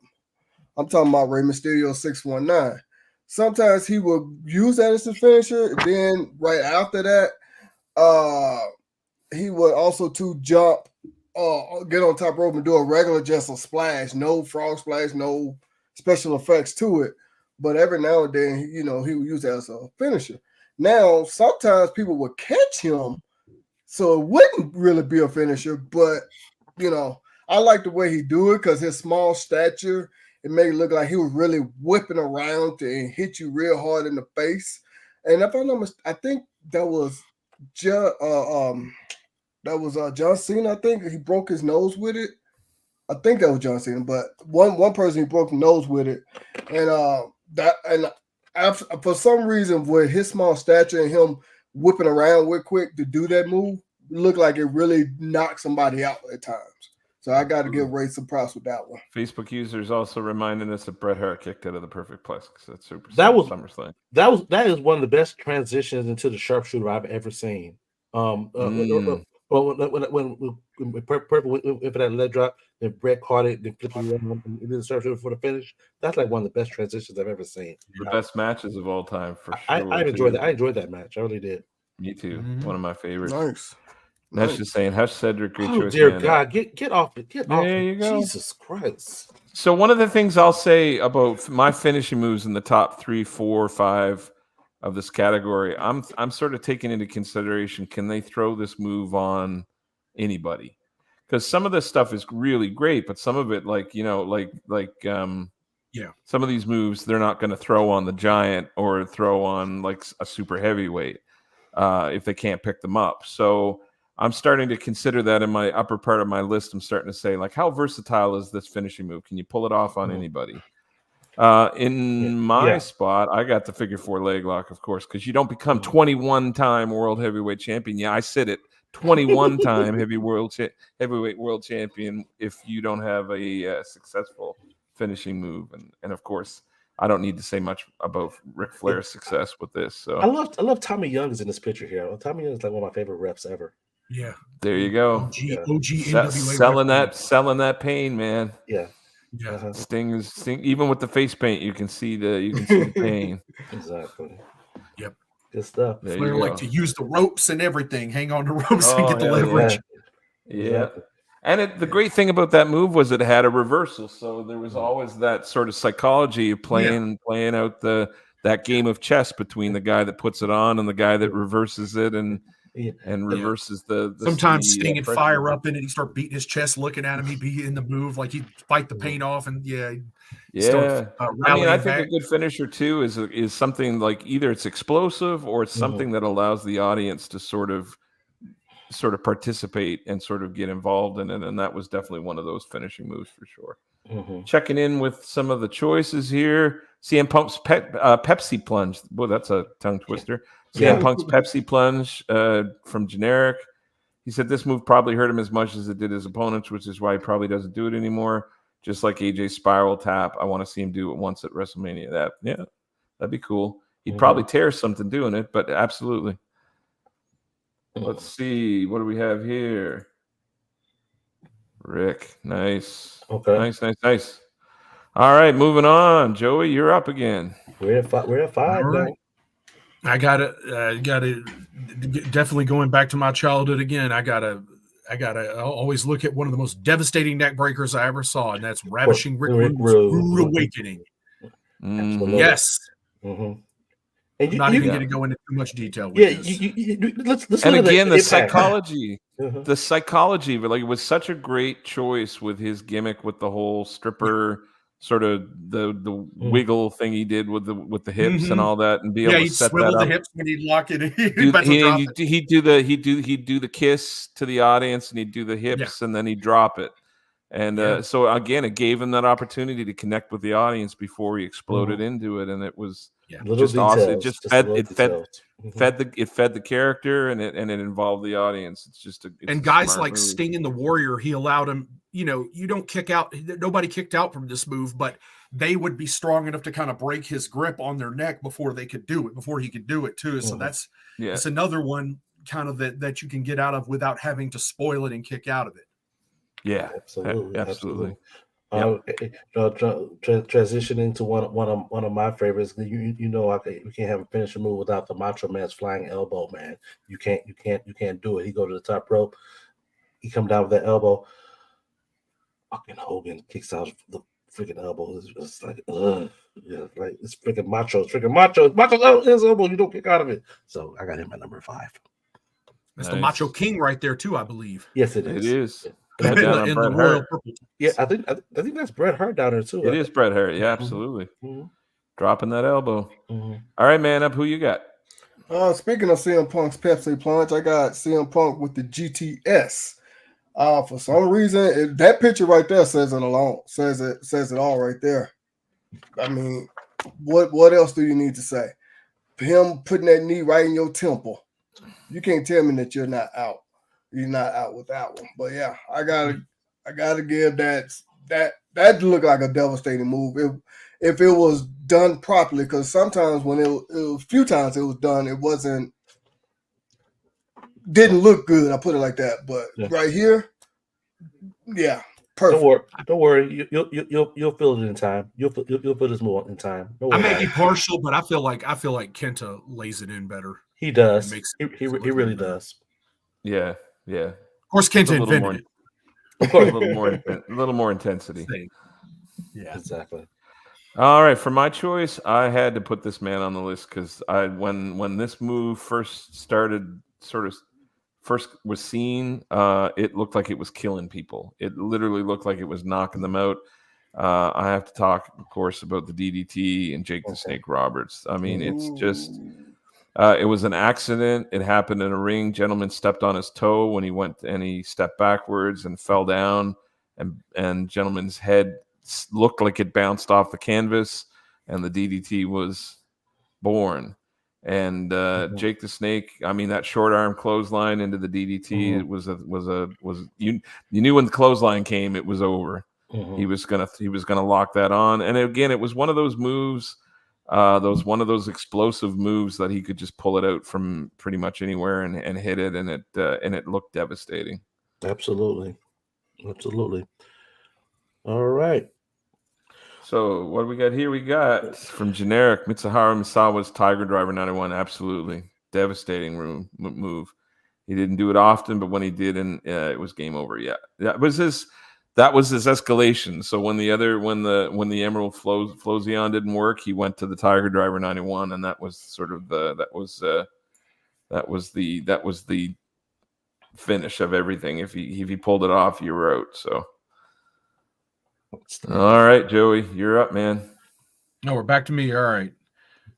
I'm talking about Rey Mysterio 619. Sometimes he will use that as a finisher. Then right after that, he would also jump, get on top rope and do a regular just a splash, no frog splash, no special effects to it. But every now and then, he would use that as a finisher. Now, sometimes people would catch him, so it wouldn't really be a finisher. But I like the way he do it because his small stature, it made it look like he was really whipping around and hit you real hard in the face. And if I'm not mistaken, I think that was John Cena. I think he broke his nose with it. I think that was John Cena, but one person he broke the nose with it, and for some reason, with his small stature and him whipping around real quick to do that move, it looked like it really knocked somebody out at times. So I got to give Ray some props with that one. Facebook users also reminding us that Bret Hart kicked out of the perfect plex because that's super. SummerSlam. That is one of the best transitions into the sharpshooter I've ever seen. When Purple went for that leg drop, then Bret caught it, then flipped it around and did the sharpshooter for the finish. That's like one of the best transitions I've ever seen. The best matches of all time for sure. I enjoyed that. I enjoyed that match. I really did. Me too. One of my favorites. Nice. That's just saying, Hush Cedric, great choice. Dear man. God, get off it. Get off There it. you go. Jesus Christ. So one of the things I'll say about my finishing moves in the top 3, 4, 5 of this category, I'm sort of taking into consideration, can they throw this move on anybody? Because some of this stuff is really great, but some of it, some of these moves they're not going to throw on the giant or throw on like a super heavyweight if they can't pick them up. So I'm starting to consider that in my upper part of my list. I'm starting to say, like, how versatile is this finishing move? Can you pull it off on anybody? In my spot, I got the figure 4 leg lock, of course, because you don't become 21-time world heavyweight champion. Yeah, I said it, 21-time heavyweight world champion if you don't have a successful finishing move. And of course, I don't need to say much about Ric Flair's success with this. So I love Tommy Young is in this picture here. Tommy Young is like one of my favorite reps ever. Yeah. There you go. OG NWA selling that pain, man. Yeah. Yeah. Sting, even with the face paint, you can see the pain. Exactly. Yep. Good stuff. Flair like to use the ropes and everything, hang on to ropes and get the leverage. Yeah. And the great thing about that move was it had a reversal, so there was always that sort of psychology of playing out that game of chess between the guy that puts it on and the guy that reverses it and reverses the sometimes Sting would fire up in it. He'd start beating his chest, looking at him. He'd be in the move, like he'd fight the paint off, and start, I think a good finisher too is something like either it's explosive or it's something that allows the audience to sort of participate and sort of get involved in it, and that was definitely one of those finishing moves for sure. Checking in with some of the choices here. CM Punk's Pepsi plunge. Well, that's a tongue twister. CM Punk's Pepsi plunge from Generic. He said this move probably hurt him as much as it did his opponents, which is why he probably doesn't do it anymore. Just like AJ's spiral tap. I want to see him do it once at WrestleMania. That'd be cool. He'd probably tear something doing it, but absolutely. Let's see. What do we have here? Rick. Nice. Okay. Nice. All right, moving on. Joey, you're up again. We're at 5. All right. I gotta definitely going back to my childhood again. I gotta always look at one of the most devastating neck breakers I ever saw, and that's Ravishing Rick Rude Awakening. Yes. And I'm not even going to go into too much detail with this. Let's and again, the psychology. The psychology, like, it was such a great choice with his gimmick with the whole stripper sort of the wiggle thing he did with the hips and all that, and be able to set that up. Swivel the hips when he'd lock it in. He'd do the kiss to the audience, and he'd do the hips, and then he'd drop it. And so again, it gave him that opportunity to connect with the audience before he exploded into it, and it was just awesome. It just fed the character, and it involved the audience. It's just and guys like Sting and the Warrior, he allowed him. You don't kick out. Nobody kicked out from this move, but they would be strong enough to kind of break his grip on their neck before they could do it. Before he could do it too. So it's another one kind of that you can get out of without having to spoil it and kick out of it. Yeah, absolutely. Transitioning to one of my favorites. We can't have a finisher move without the Macho Man's flying elbow, man. You can't do it. He go to the top rope. He come down with that elbow. Fucking Hogan kicks out the freaking elbow. It's like, like it's freaking Macho. It's freaking Macho. It's Macho's his elbow. You don't kick out of it. So I got him at number 5. That's the Macho King right there too, I believe. Yes, it is. It is. In the royal purple. Yeah, I think that's Bret Hart down there too. It is Bret Hart. Yeah, absolutely. Mm-hmm. Dropping that elbow. Mm-hmm. All right, man up. Who you got? Speaking of CM Punk's Pepsi Plunge, I got CM Punk with the GTS. For some reason, that picture right there says it alone. Says it all right there. I mean, what else do you need to say? Him putting that knee right in your temple. You can't tell me that you're not out. You're not out with that one. But yeah, I gotta give that looked like a devastating move if it was done properly. Because sometimes when it was a few times it was done, it didn't look good. I put it like that. But right here, yeah, perfect. Don't worry. You'll feel it in time. You'll feel this move in time. I may be partial, but I feel like Kenta lays it in better. He does. He really does. Yeah. Yeah. Of course, Kenta invented it. Of course, a little more intensity. Yeah, exactly. All right, for my choice, I had to put this man on the list because when this move first was seen, it looked like it was killing people. It literally looked like it was knocking them out. I have to talk, of course, about the DDT and Jake the Snake Roberts. I mean, it's just. It was an accident. It happened in a ring. Gentleman stepped on his toe when he went and he stepped backwards and fell down. And gentleman's head looked like it bounced off the canvas, and the DDT was born. And Jake the Snake, I mean, that short arm clothesline into the DDT. It was you knew when the clothesline came, it was over. He was gonna lock that on. And again, it was one of those moves. One of those explosive moves that he could just pull it out from pretty much anywhere and hit it, and it looked devastating. Absolutely. All right. So what do we got here? We got from generic Mitsuharu Misawa's Tiger Driver 91. Absolutely devastating move. He didn't do it often, but when he did, and it was game over. Yeah, that was his escalation. So when the Emerald Flosion didn't work, he went to the Tiger Driver 91, and that was sort of that was the finish of everything. If he pulled it off, you were out. So all right, Joey, you're up, man. No, we're back to me. All right.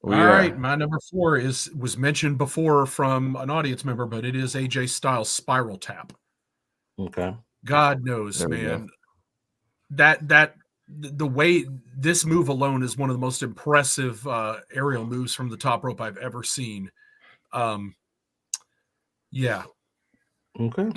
All right, my number 4 was mentioned before from an audience member, but it is AJ Styles Spiral Tap. Okay. God knows, man. That the way this move alone is one of the most impressive aerial moves from the top rope I've ever seen. Yeah. Okay.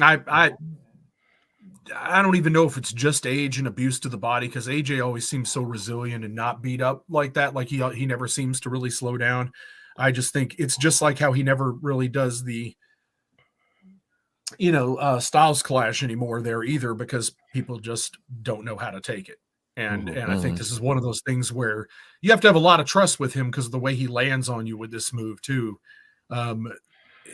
I don't even know if it's just age and abuse to the body, because AJ always seems so resilient and not beat up like that. Like he never seems to really slow down. I just think it's just like how he never really does the Styles Clash anymore there either, because people just don't know how to take it. And I think this is one of those things where you have to have a lot of trust with him because of the way he lands on you with this move too.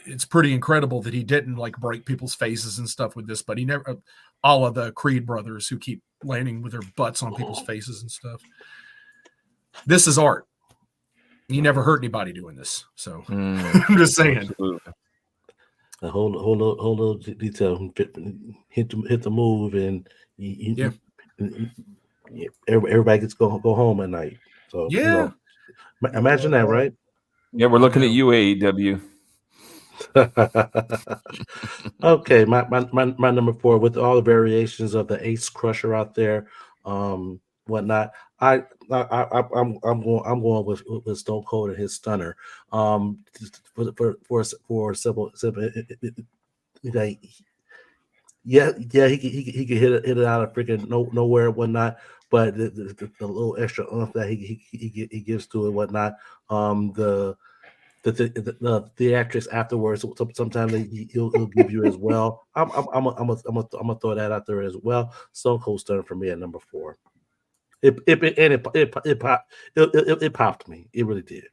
It's pretty incredible that he didn't like break people's faces and stuff with this, but he never, all of the Creed brothers who keep landing with their butts on people's faces and stuff. This is art. You never hurt anybody doing this. So I'm just saying. Absolutely. A whole little detail. Hit the move, and everybody gets go home at night. So imagine that, right? Yeah, we're looking at you, AEW. Okay, my number 4 with all the variations of the Ace Crusher out there, whatnot. I'm going with Stone Cold and his Stunner. For simple. Like, yeah, he can hit it out of freaking nowhere and whatnot. But the little extra oomph that he gives to it, whatnot. The theatrics afterwards. Sometimes he'll give you as well. I'm gonna throw that out there as well. Stone Cold Stunner for me at number 4. It popped me. It really did.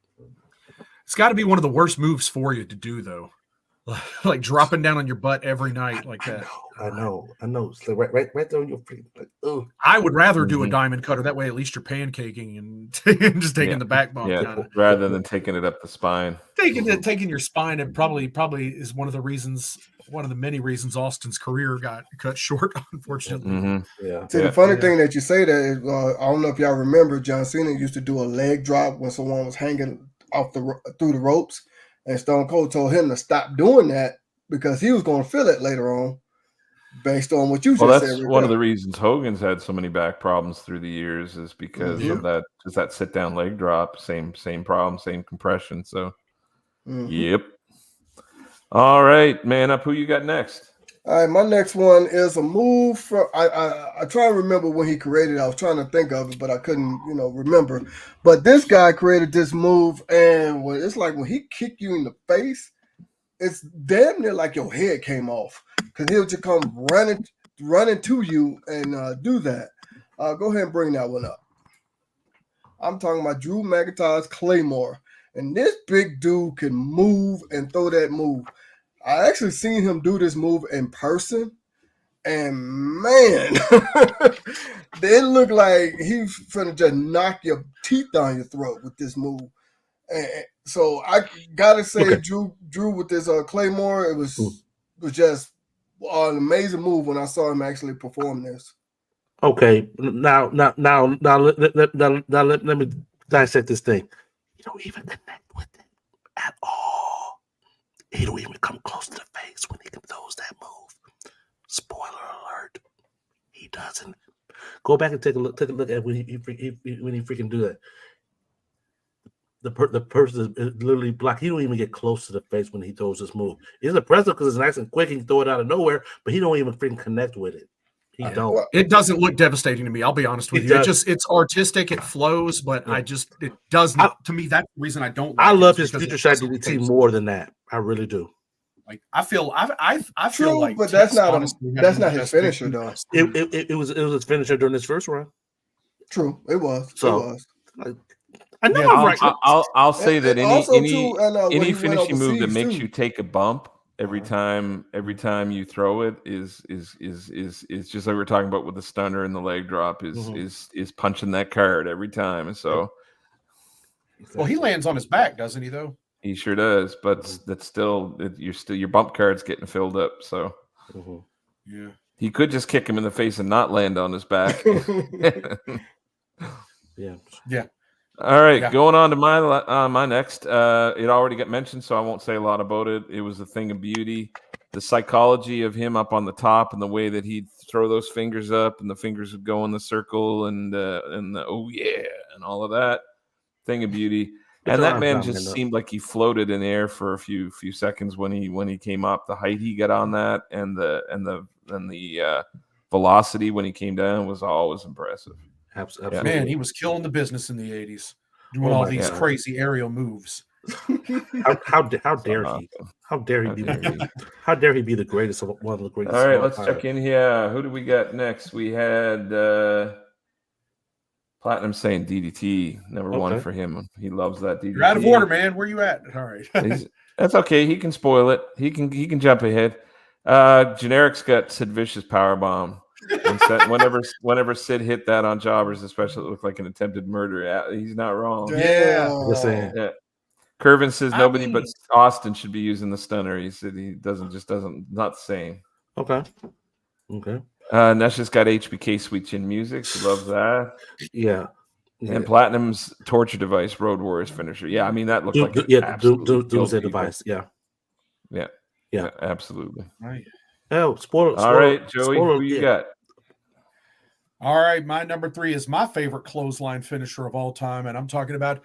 It's got to be one of the worst moves for you to do, though. Like dropping down on your butt every night like that. I know. It's like right there on your feet. Like, oh. I would rather do a diamond cutter. That way, at least you're pancaking and just taking the back bump. Yeah, rather than taking it up the spine. Taking your spine, and probably is one of the many reasons Austin's career got cut short, unfortunately. Mm-hmm. Yeah. See, the funny thing that you say that is, I don't know if y'all remember, John Cena used to do a leg drop when someone was hanging off through the ropes, and Stone Cold told him to stop doing that because he was going to feel it later on, based on what you just said. That's one of the reasons Hogan's had so many back problems through the years is because of that sit down leg drop. Same problem, same compression. So, yep. All right, man up. Who you got next? All right, my next one is a move from I try to remember when he created it. I was trying to think of it, but I couldn't, remember. But this guy created this move, and it's like when he kicked you in the face, it's damn near like your head came off because he'll just come running to you and do that. Go ahead and bring that one up. I'm talking about Drew McIntyre's Claymore, and this big dude can move and throw that move. I actually seen him do this move in person, and man, it looked like he's finna just knock your teeth down your throat with this move. And so I gotta say, Drew with this Claymore, it was just an amazing move when I saw him actually perform this. Okay, now let me dissect this thing. You don't even connect with it at all. He don't even come close to the face when he throws that move. Spoiler alert: he doesn't. Go back and take a look at when he freaking do that. The person is literally blocked. He don't even get close to the face when he throws this move. It's impressive because it's nice and quick. He can throw it out of nowhere, but he don't even freaking connect with it. He don't. It doesn't look devastating to me. I'll be honest with you. It's artistic. It flows, but it does not. To me, that's the reason I don't. I love his Future Shot DDT more than that. I really do. Like I feel like, but that's not his finisher though. It was his finisher during his first run. True, it was. I know. I'm right. I'll say that any he finishing move that makes you take a bump every time you throw it is just like we're talking about with the stunner and the leg drop is punching that card every time. And so, well, he lands on his back, doesn't he? Though he sure does, but that's still your bump card's getting filled up. So, yeah, he could just kick him in the face and not land on his back. Yeah. All right, going on to my next. It already got mentioned, so I won't say a lot about it. It was a thing of beauty. The psychology of him up on the top and the way that he'd throw those fingers up and the fingers would go in the circle and the oh yeah and all of that. Thing of beauty. And that man just seemed like he floated in air for a few seconds when he came up. The height he got on that and the velocity when he came down was always impressive. Absolutely. Man, he was killing the business in the 80s, doing all these crazy aerial moves. How dare he? How dare he be how dare he be the greatest of one of the greatest? All right, let's check in here. Who do we got next? We had Platinum saying DDT, number one for him. He loves that DDT. You're out of order, man. Where you at? All right. That's okay. He can spoil it. He can jump ahead. Generic's got Sid Vicious powerbomb. Whenever Sid hit that on jobbers, especially it looked like an attempted murder. He's not wrong. Yeah. Curvin says nobody but Austin should be using the stunner. He said he doesn't not the same. Okay. Nesh's got HBK Sweet Chin Music. She loves that. Yeah. And Platinum's torture device, Road Warriors finisher. Yeah, I mean that looked like Doomsday device. Yeah. Yeah, absolutely. Right. Oh, spoiler. All right, Joey, spoiler, who you yeah. got? All right, my number 3 is my favorite clothesline finisher of all time, and I'm talking about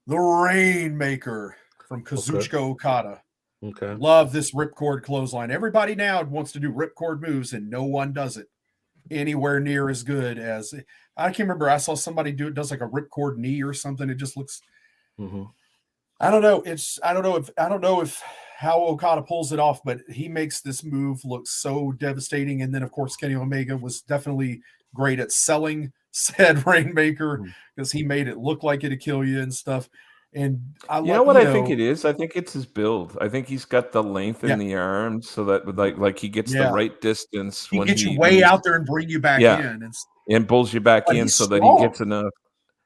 the Rainmaker from Kazuchika Okada. Okay. Love this ripcord clothesline. Everybody now wants to do ripcord moves, and no one does it anywhere near as good as I can't remember. I saw somebody do it, does like a ripcord knee or something. It just looks. Mm-hmm. I don't know. I don't know if how Okada pulls it off, but he makes this move look so devastating. And then, of course, Kenny Omega was definitely great at selling said Rainmaker because he made it look like it'd kill you and stuff. And I think it is. I think it's his build. I think he's got the length in the arms so that like he gets the right distance. He gets you way out there and bring you back in, and pulls you back in so that he gets enough.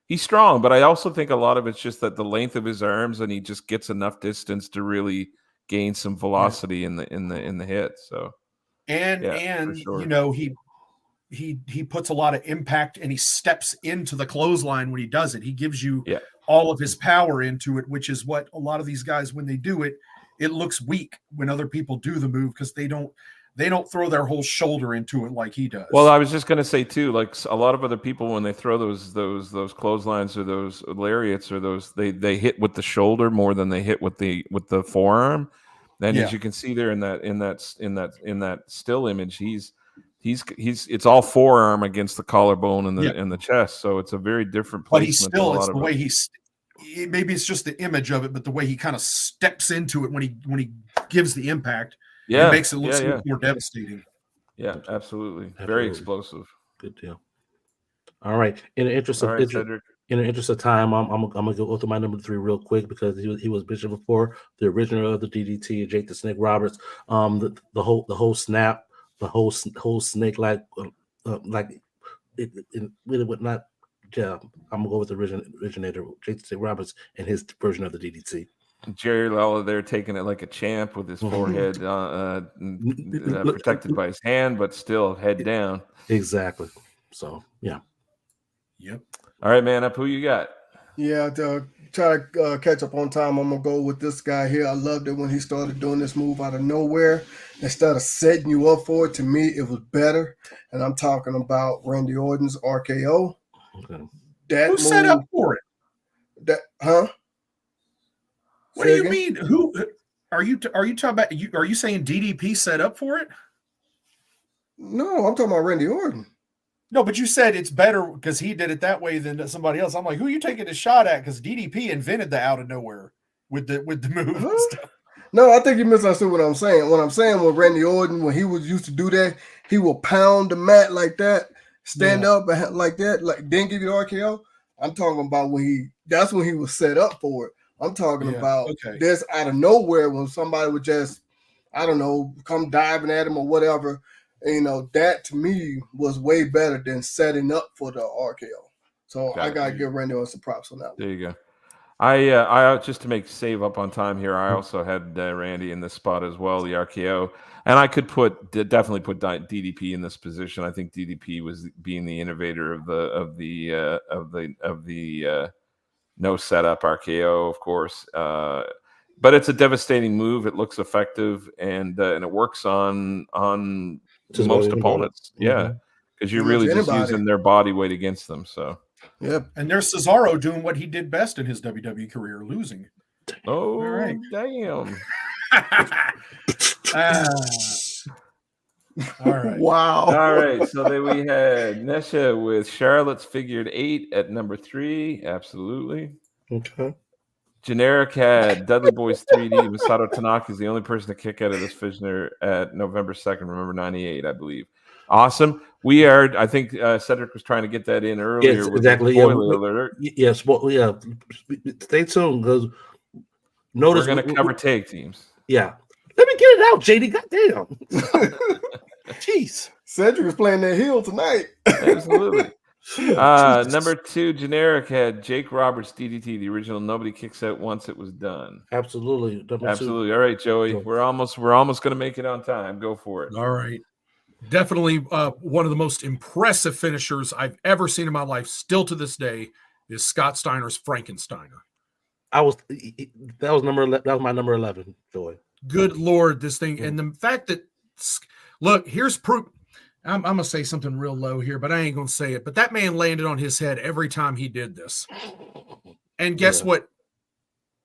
He's strong, but I also think a lot of it's just that the length of his arms, and he just gets enough distance to really gain some velocity in the hit. So sure. You know, he puts a lot of impact, and he steps into the clothesline when he does it. He gives you all of his power into it, which is what a lot of these guys, when they do it, it looks weak when other people do the move because they don't throw their whole shoulder into it like he does. Well, I was just going to say too, like a lot of other people, when they throw those clotheslines or those lariats or those, they hit with the shoulder more than they hit with the forearm. And as you can see there in that still image, he's it's all forearm against the collarbone and the chest, so it's a very different placement. But it's the way maybe it's just the image of it, but the way he kind of steps into it when he gives the impact, it makes it look more devastating. Yeah, absolutely. Very explosive. Good deal. All right. In the interest of time, I'm gonna go through my number 3 real quick because he was mentioned before. The original of the DDT, Jake the Snake Roberts. The whole snap. The whole snake like it really would not. Yeah, I'm gonna go with the originator, Jake Roberts, and his version of the DDT. Jerry Lawler there taking it like a champ with his forehead protected by his hand, but still head down. Exactly. So yeah. Yep. All right, man up. Who you got? Yeah, to try to catch up on time, I'm going to go with this guy here. I loved it when he started doing this move out of nowhere. Instead of setting you up for it, to me, it was better. And I'm talking about Randy Orton's RKO. Okay. Who set up for it? What do you mean? Who are you talking about? Are you saying DDP set up for it? No, I'm talking about Randy Orton. No, but you said it's better because he did it that way than somebody else. I'm like, who are you taking a shot at? Because DDP invented the out of nowhere with the move and stuff. No, I think you misunderstood what I'm saying. What I'm saying with Randy Orton, when he was used to do that, he will pound the mat like that, stand up like that, like then give you the RKO. I'm talking about that's when he was set up for it. I'm talking about this out of nowhere when somebody would just, I don't know, come diving at him or whatever. You know, that to me was way better than setting up for the RKO. So I gotta give Randy Orton some props on that one. There you go. I just to save up on time here, I also had Randy in this spot as well, the RKO, and I could definitely put DDP in this position. I think DDP was being the innovator of the no setup RKO, of course. But it's a devastating move. It looks effective, and it works on most opponents. Yeah, because you're really just using their body weight against them. So. Yep. And there's Cesaro doing what he did best in his WWE career, losing. Oh, damn. All right. Wow. All right. So then we had Nesha with Charlotte's figured 8 at number 3. Absolutely. Okay. Generic had Dudley Boyz 3D. Masato Tanaka is the only person to kick out of this fissure at November 2nd. Remember, 98, I believe. Awesome. We are. I think Cedric was trying to get that in earlier. Yes, exactly. Spoiler alert. Yes. Well, yeah. Stay tuned because notice we're going to cover tag teams. Yeah. Let me get it out, JD. Goddamn. Jeez. Cedric was playing that heel tonight. Absolutely. Number 2, Generic had Jake Roberts DDT, the original. Nobody kicks out once it was done. Absolutely. Absolutely. All right, Joey. We're almost going to make it on time. Go for it. All right. Definitely one of the most impressive finishers I've ever seen in my life, still to this day, is Scott Steiner's Frankensteiner. That was my number 11, Joey. Good Lord, this thing. And the fact that, look, here's proof. I'm going to say something real low here, but I ain't going to say it. But that man landed on his head every time he did this. And guess what?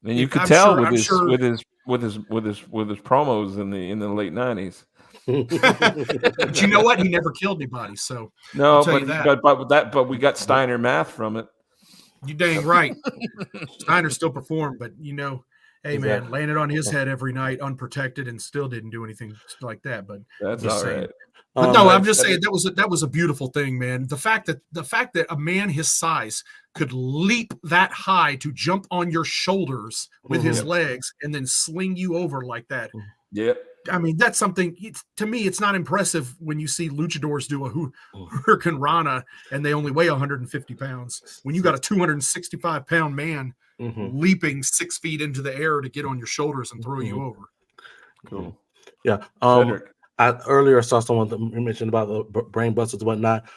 And you could I'm tell sure- with his promos in the late 90s. But you know what? He never killed anybody. So No, I'll tell you that. but we got Steiner math from it. You dang right. Steiner still performed, but hey man, Exactly. landed on his head every night unprotected and still didn't do anything like that. But That's just all saying. right. But no, I'm just saying that was a beautiful thing, man. The fact that a man his size could leap that high to jump on your shoulders with his legs and then sling you over like that. Yeah. I mean, that's something to me. It's not impressive when you see luchadors do a Hurricane Rana and they only weigh 150 pounds. When you got a 265-pound man leaping 6 feet into the air to get on your shoulders and throw you over. Cool. Yeah. Cedric. I earlier saw someone that mentioned about the brain busters and whatnot.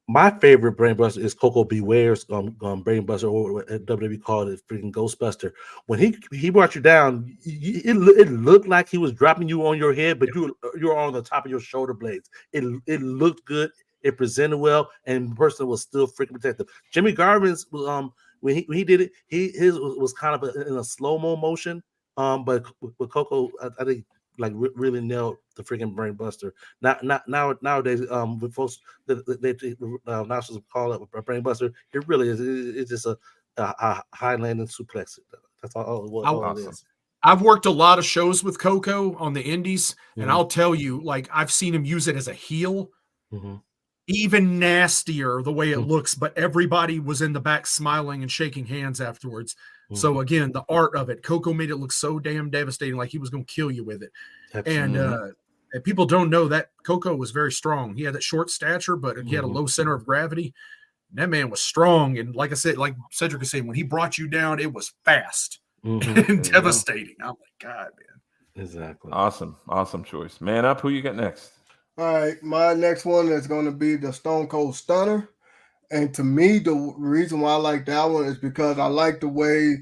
My favorite brain buster is Coco Beware's brain buster, or what WWE called it, freaking Ghostbuster. When he brought you down, it looked like he was dropping you on your head, but you were on the top of your shoulder blades. It looked good. It presented well, and the person was still freaking protective. Jimmy Garvin's when he did it, his was kind of in a slow-mo motion. But with Coco, I think really nailed the freaking brain buster. Nowadays, with folks they now call it a brain buster, it really is. It's just a high landing suplex. That's all it is. I've worked a lot of shows with Coco on the indies, and I'll tell you, I've seen him use it as a heel. Even nastier the way it looks, but everybody was in the back smiling and shaking hands afterwards. So again, the art of it, Coco made it look so damn devastating, like he was going to kill you with it. And people don't know that Coco was very strong. He had that short stature, but he had a low center of gravity. That man was strong, and like I said, like Cedric was saying, when he brought you down, it was fast and devastating. I'm like, God, man. Exactly. Awesome choice. Man up. Who you got next? All right, my next one is going to be the Stone Cold Stunner. And to me, the reason why I like that one is because I like the way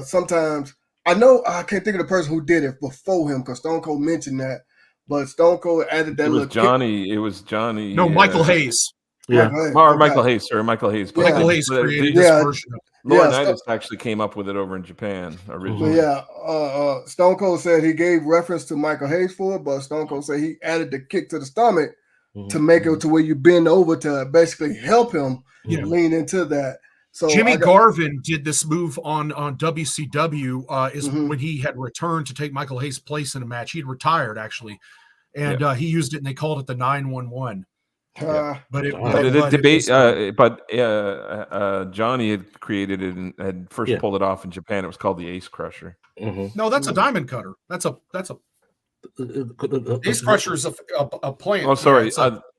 sometimes I know I can't think of the person who did it before him because Stone Cold mentioned that, but Stone Cold added that. It was Johnny. No, Michael Hayes. Yeah, Michael Hayes. Sorry, Michael Hayes. But Michael Hayes created this version of it. Laurinaitis actually came up with it over in Japan originally. Stone Cold said he gave reference to Michael Hayes for it, but Stone Cold said he added the kick to the stomach to make it to where you bend over to basically help him lean into that. So Jimmy Garvin did this move on WCW when he had returned to take Michael Hayes' place in a match. He'd retired actually, and he used it, and they called it the 911. Johnny had created it and had first pulled it off in Japan. It was called the Ace Crusher. No, that's a diamond cutter. That's a Ace Crusher is a plant. Oh, sorry,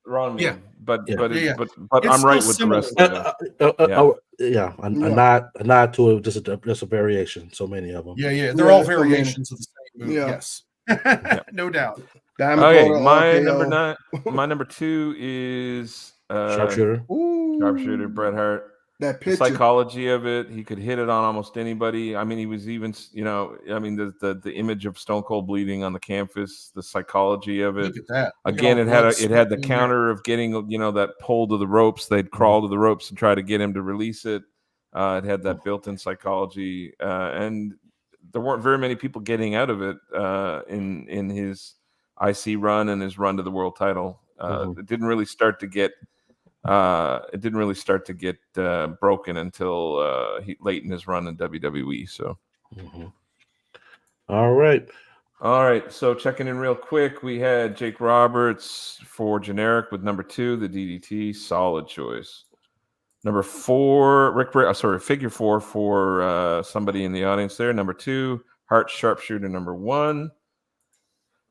wrong. Yeah, but I'm right with similar. the rest of them. A nod to it, just a variation. So many of them. They're all variations of the same move. Yes, no doubt. Okay, my number 2 is Sharpshooter Bret Hart. That picture. The psychology of it, he could hit it on almost anybody. I mean, he was even, the image of Stone Cold bleeding on the canvas, the psychology of it. Look at that. Again, it had the counter of getting, that pull to the ropes. They'd crawl to the ropes and try to get him to release it. It had that built-in psychology, and there weren't very many people getting out of it in his IC run and his run to the world title. It didn't really start to get broken until late in his run in WWE. So, all right. So checking in real quick, we had Jake Roberts for generic with number 2, the DDT, solid choice. Number 4, figure 4 for somebody in the audience there. Number 2, Hart Sharpshooter. Number 1.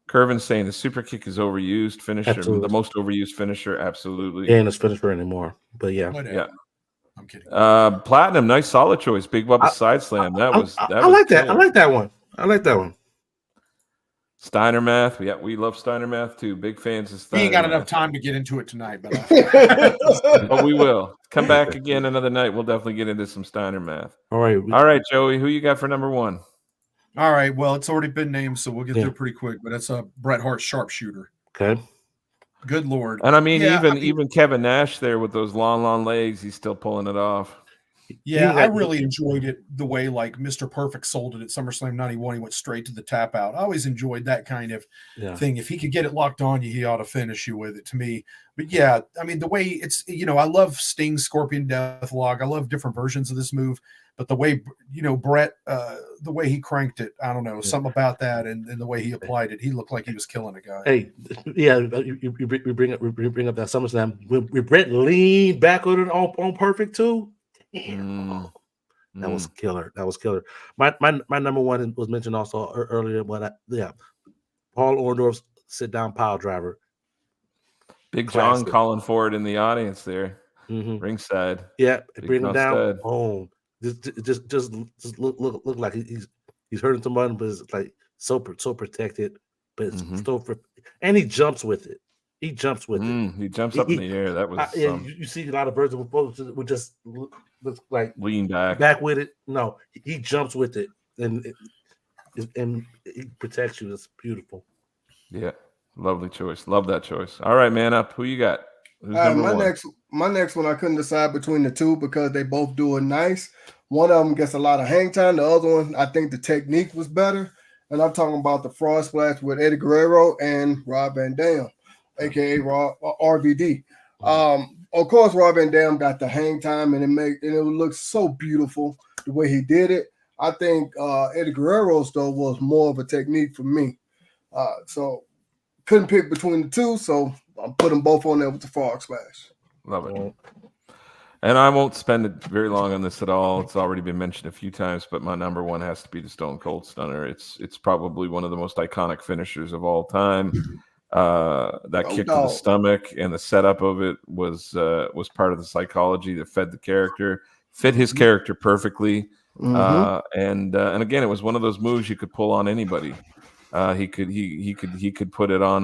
Kervin saying the super kick is overused finisher, the most overused finisher. Absolutely. Ain't a finisher anymore. But yeah. I'm kidding. Platinum, nice solid choice. Big Bubba side slam. I like that. I like that one. Steiner math. Yeah, we love Steiner math too. Big fans of Steiner. We ain't got enough time to get into it tonight, but but we will. Come back again another night. We'll definitely get into some Steiner math. All right. All right, Joey. Who you got for number 1? All right. Well, it's already been named, so we'll get Yeah. through pretty quick. But it's a Bret Hart sharpshooter. Okay. Good Lord. And I mean, Yeah, even Kevin Nash there with those long legs, he's still pulling it off. Yeah, I really enjoyed it the way like Mr. Perfect sold it at SummerSlam 91. He went straight to the tap out. I always enjoyed that kind of thing. If he could get it locked on you, he ought to finish you with it to me. But yeah, I mean, the way it's, I love Sting's Scorpion Deathlock. I love different versions of this move. But the way, Bret, the way he cranked it, I don't know, something about that and the way he applied it, he looked like he was killing a guy. Hey, yeah, we bring up that SummerSlam. When Bret leaned back on Perfect too. Damn. That was killer. That was killer. My number one was mentioned also earlier, but Paul Orndorff's sit down pile driver. Big John calling for it in the audience there, ringside. Yeah, Big bring him down. stud. Boom. Just look like he's hurting someone, but it's like so protected, but it's still and he jumps with it. He jumps with it. He jumps up in the air. That was you see a lot of birds would just look like lean back with it. No, he jumps with it and he protects you. It's beautiful. Yeah, lovely choice. Love that choice. All right, man up. Who you got? Who's number one? My next one, I couldn't decide between the two because they both do it nice. One of them gets a lot of hang time. The other one, I think the technique was better. And I'm talking about the Frog Splash with Eddie Guerrero and Rob Van Dam, aka RVD. Of course, Rob Van Dam got the hang time, and it looks so beautiful the way he did it. I think Eddie Guerrero's though was more of a technique for me. So couldn't pick between the two, so I'll put them both on there with the Frog Splash. Love it. And I won't spend it very long on this at all. It's already been mentioned a few times, but my number one has to be the Stone Cold Stunner. It's probably one of the most iconic finishers of all time. That kick to the stomach and the setup of it was part of the psychology that fed the character, fit his character perfectly. And again, it was one of those moves you could pull on anybody. He could put it on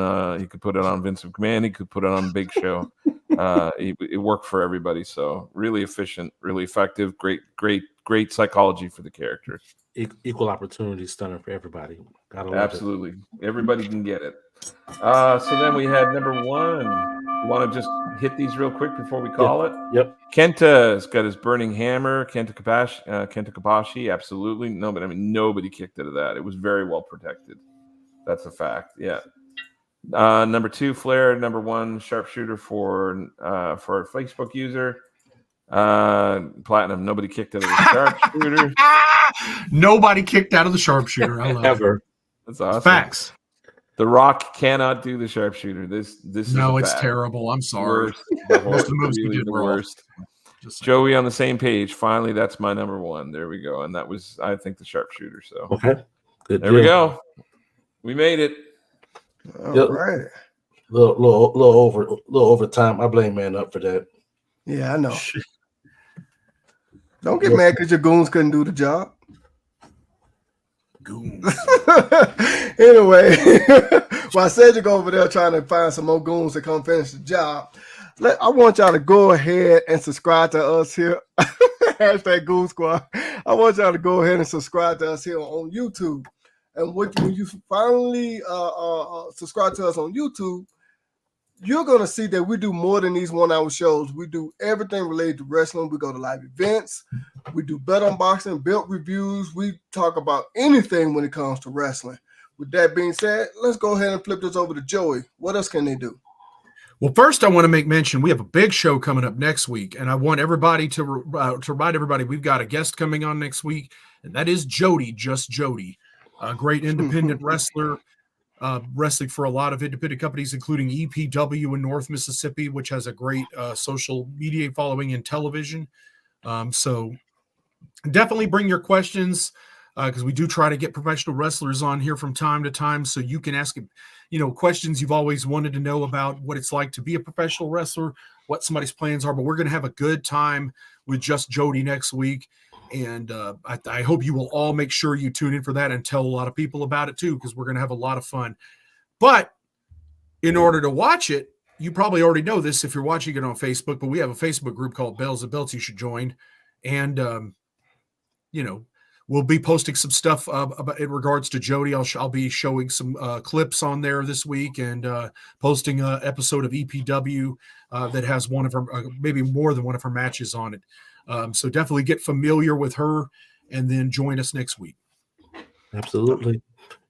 Vince McMahon. He could put it on Big Show. It worked for everybody. So really efficient, really effective. Great psychology for the character. Equal opportunity stunner for everybody. Absolutely, everybody can get it. So then we had number one. You want to just hit these real quick before we call it? Yep. Kenta's got his burning hammer. Kenta Kobashi, absolutely. No, but I mean nobody kicked out of that. It was very well protected. That's a fact. Yeah. Number two, Flair. Number one, sharpshooter for a Facebook user. Platinum. Nobody kicked out of the sharpshooter. Nobody kicked out of the sharpshooter. I love Ever. That's awesome. Facts. The Rock cannot do the sharpshooter. This no, is it's terrible. I'm sorry. Most of the moves we did were worst. Joey on the same page. Finally, that's my number one. There we go. And that was, I think, the sharpshooter. So okay, good. There we go. We made it. All right. Little over time. I blame Man Up for that. Yeah, I know. Don't get mad because your goons couldn't do the job. Goons. Anyway, while Cedric over there trying to find some more goons to come finish the job, I want y'all to go ahead and subscribe to us here. Hashtag Goon Squad. I want y'all to go ahead and subscribe to us here on YouTube. And when you finally subscribe to us on YouTube, you're going to see that we do more than these 1 hour shows. We do everything related to wrestling. We go to live events. We do belt unboxing, belt reviews. We talk about anything when it comes to wrestling. With that being said, let's go ahead and flip this over to Joey. What else can they do? Well, first, I want to make mention we have a big show coming up next week, and I want everybody to remind everybody we've got a guest coming on next week, and that is Jody, just Jody, a great independent wrestler. Wrestling for a lot of independent companies, including EPW in North Mississippi, which has a great social media following in television. So definitely bring your questions because we do try to get professional wrestlers on here from time to time so you can ask questions you've always wanted to know about what it's like to be a professional wrestler, what somebody's plans are. But we're going to have a good time with Just Jody next week. And I hope you will all make sure you tune in for that and tell a lot of people about it too, because we're going to have a lot of fun. But in order to watch it, you probably already know this if you're watching it on Facebook, but we have a Facebook group called Bells and Belts you should join. And, we'll be posting some stuff about in regards to Jody. I'll be showing some clips on there this week and posting an episode of EPW that has one of her, maybe more than one of her matches on it. So definitely get familiar with her and then join us next week. Absolutely.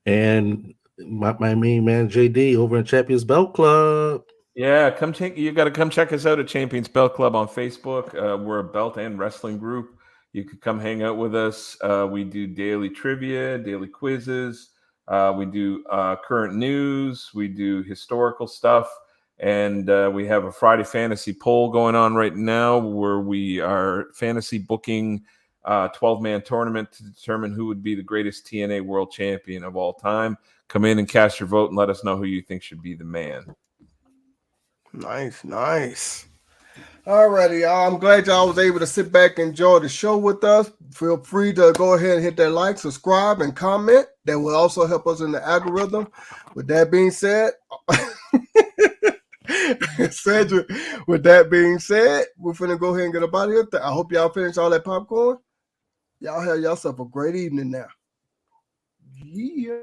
And my main man JD over in Champions Belt Club. Yeah, you got to come check us out at Champions Belt Club on Facebook. We're a belt and wrestling group. You could come hang out with us. We do daily trivia, daily quizzes. We do current news. We do historical stuff. And we have a Friday fantasy poll going on right now where we are fantasy booking 12-man tournament to determine who would be the greatest TNA world champion of all time. Come in and cast your vote and let us know who you think should be the man. Nice. All righty, y'all. I'm glad y'all was able to sit back and enjoy the show with us. Feel free to go ahead and hit that like, subscribe, and comment. That will also help us in the algorithm. With that being said, Cedric, with that being said, we're finna go ahead and get up out of here. I hope y'all finish all that popcorn. Y'all have yourself a great evening now. Yeah.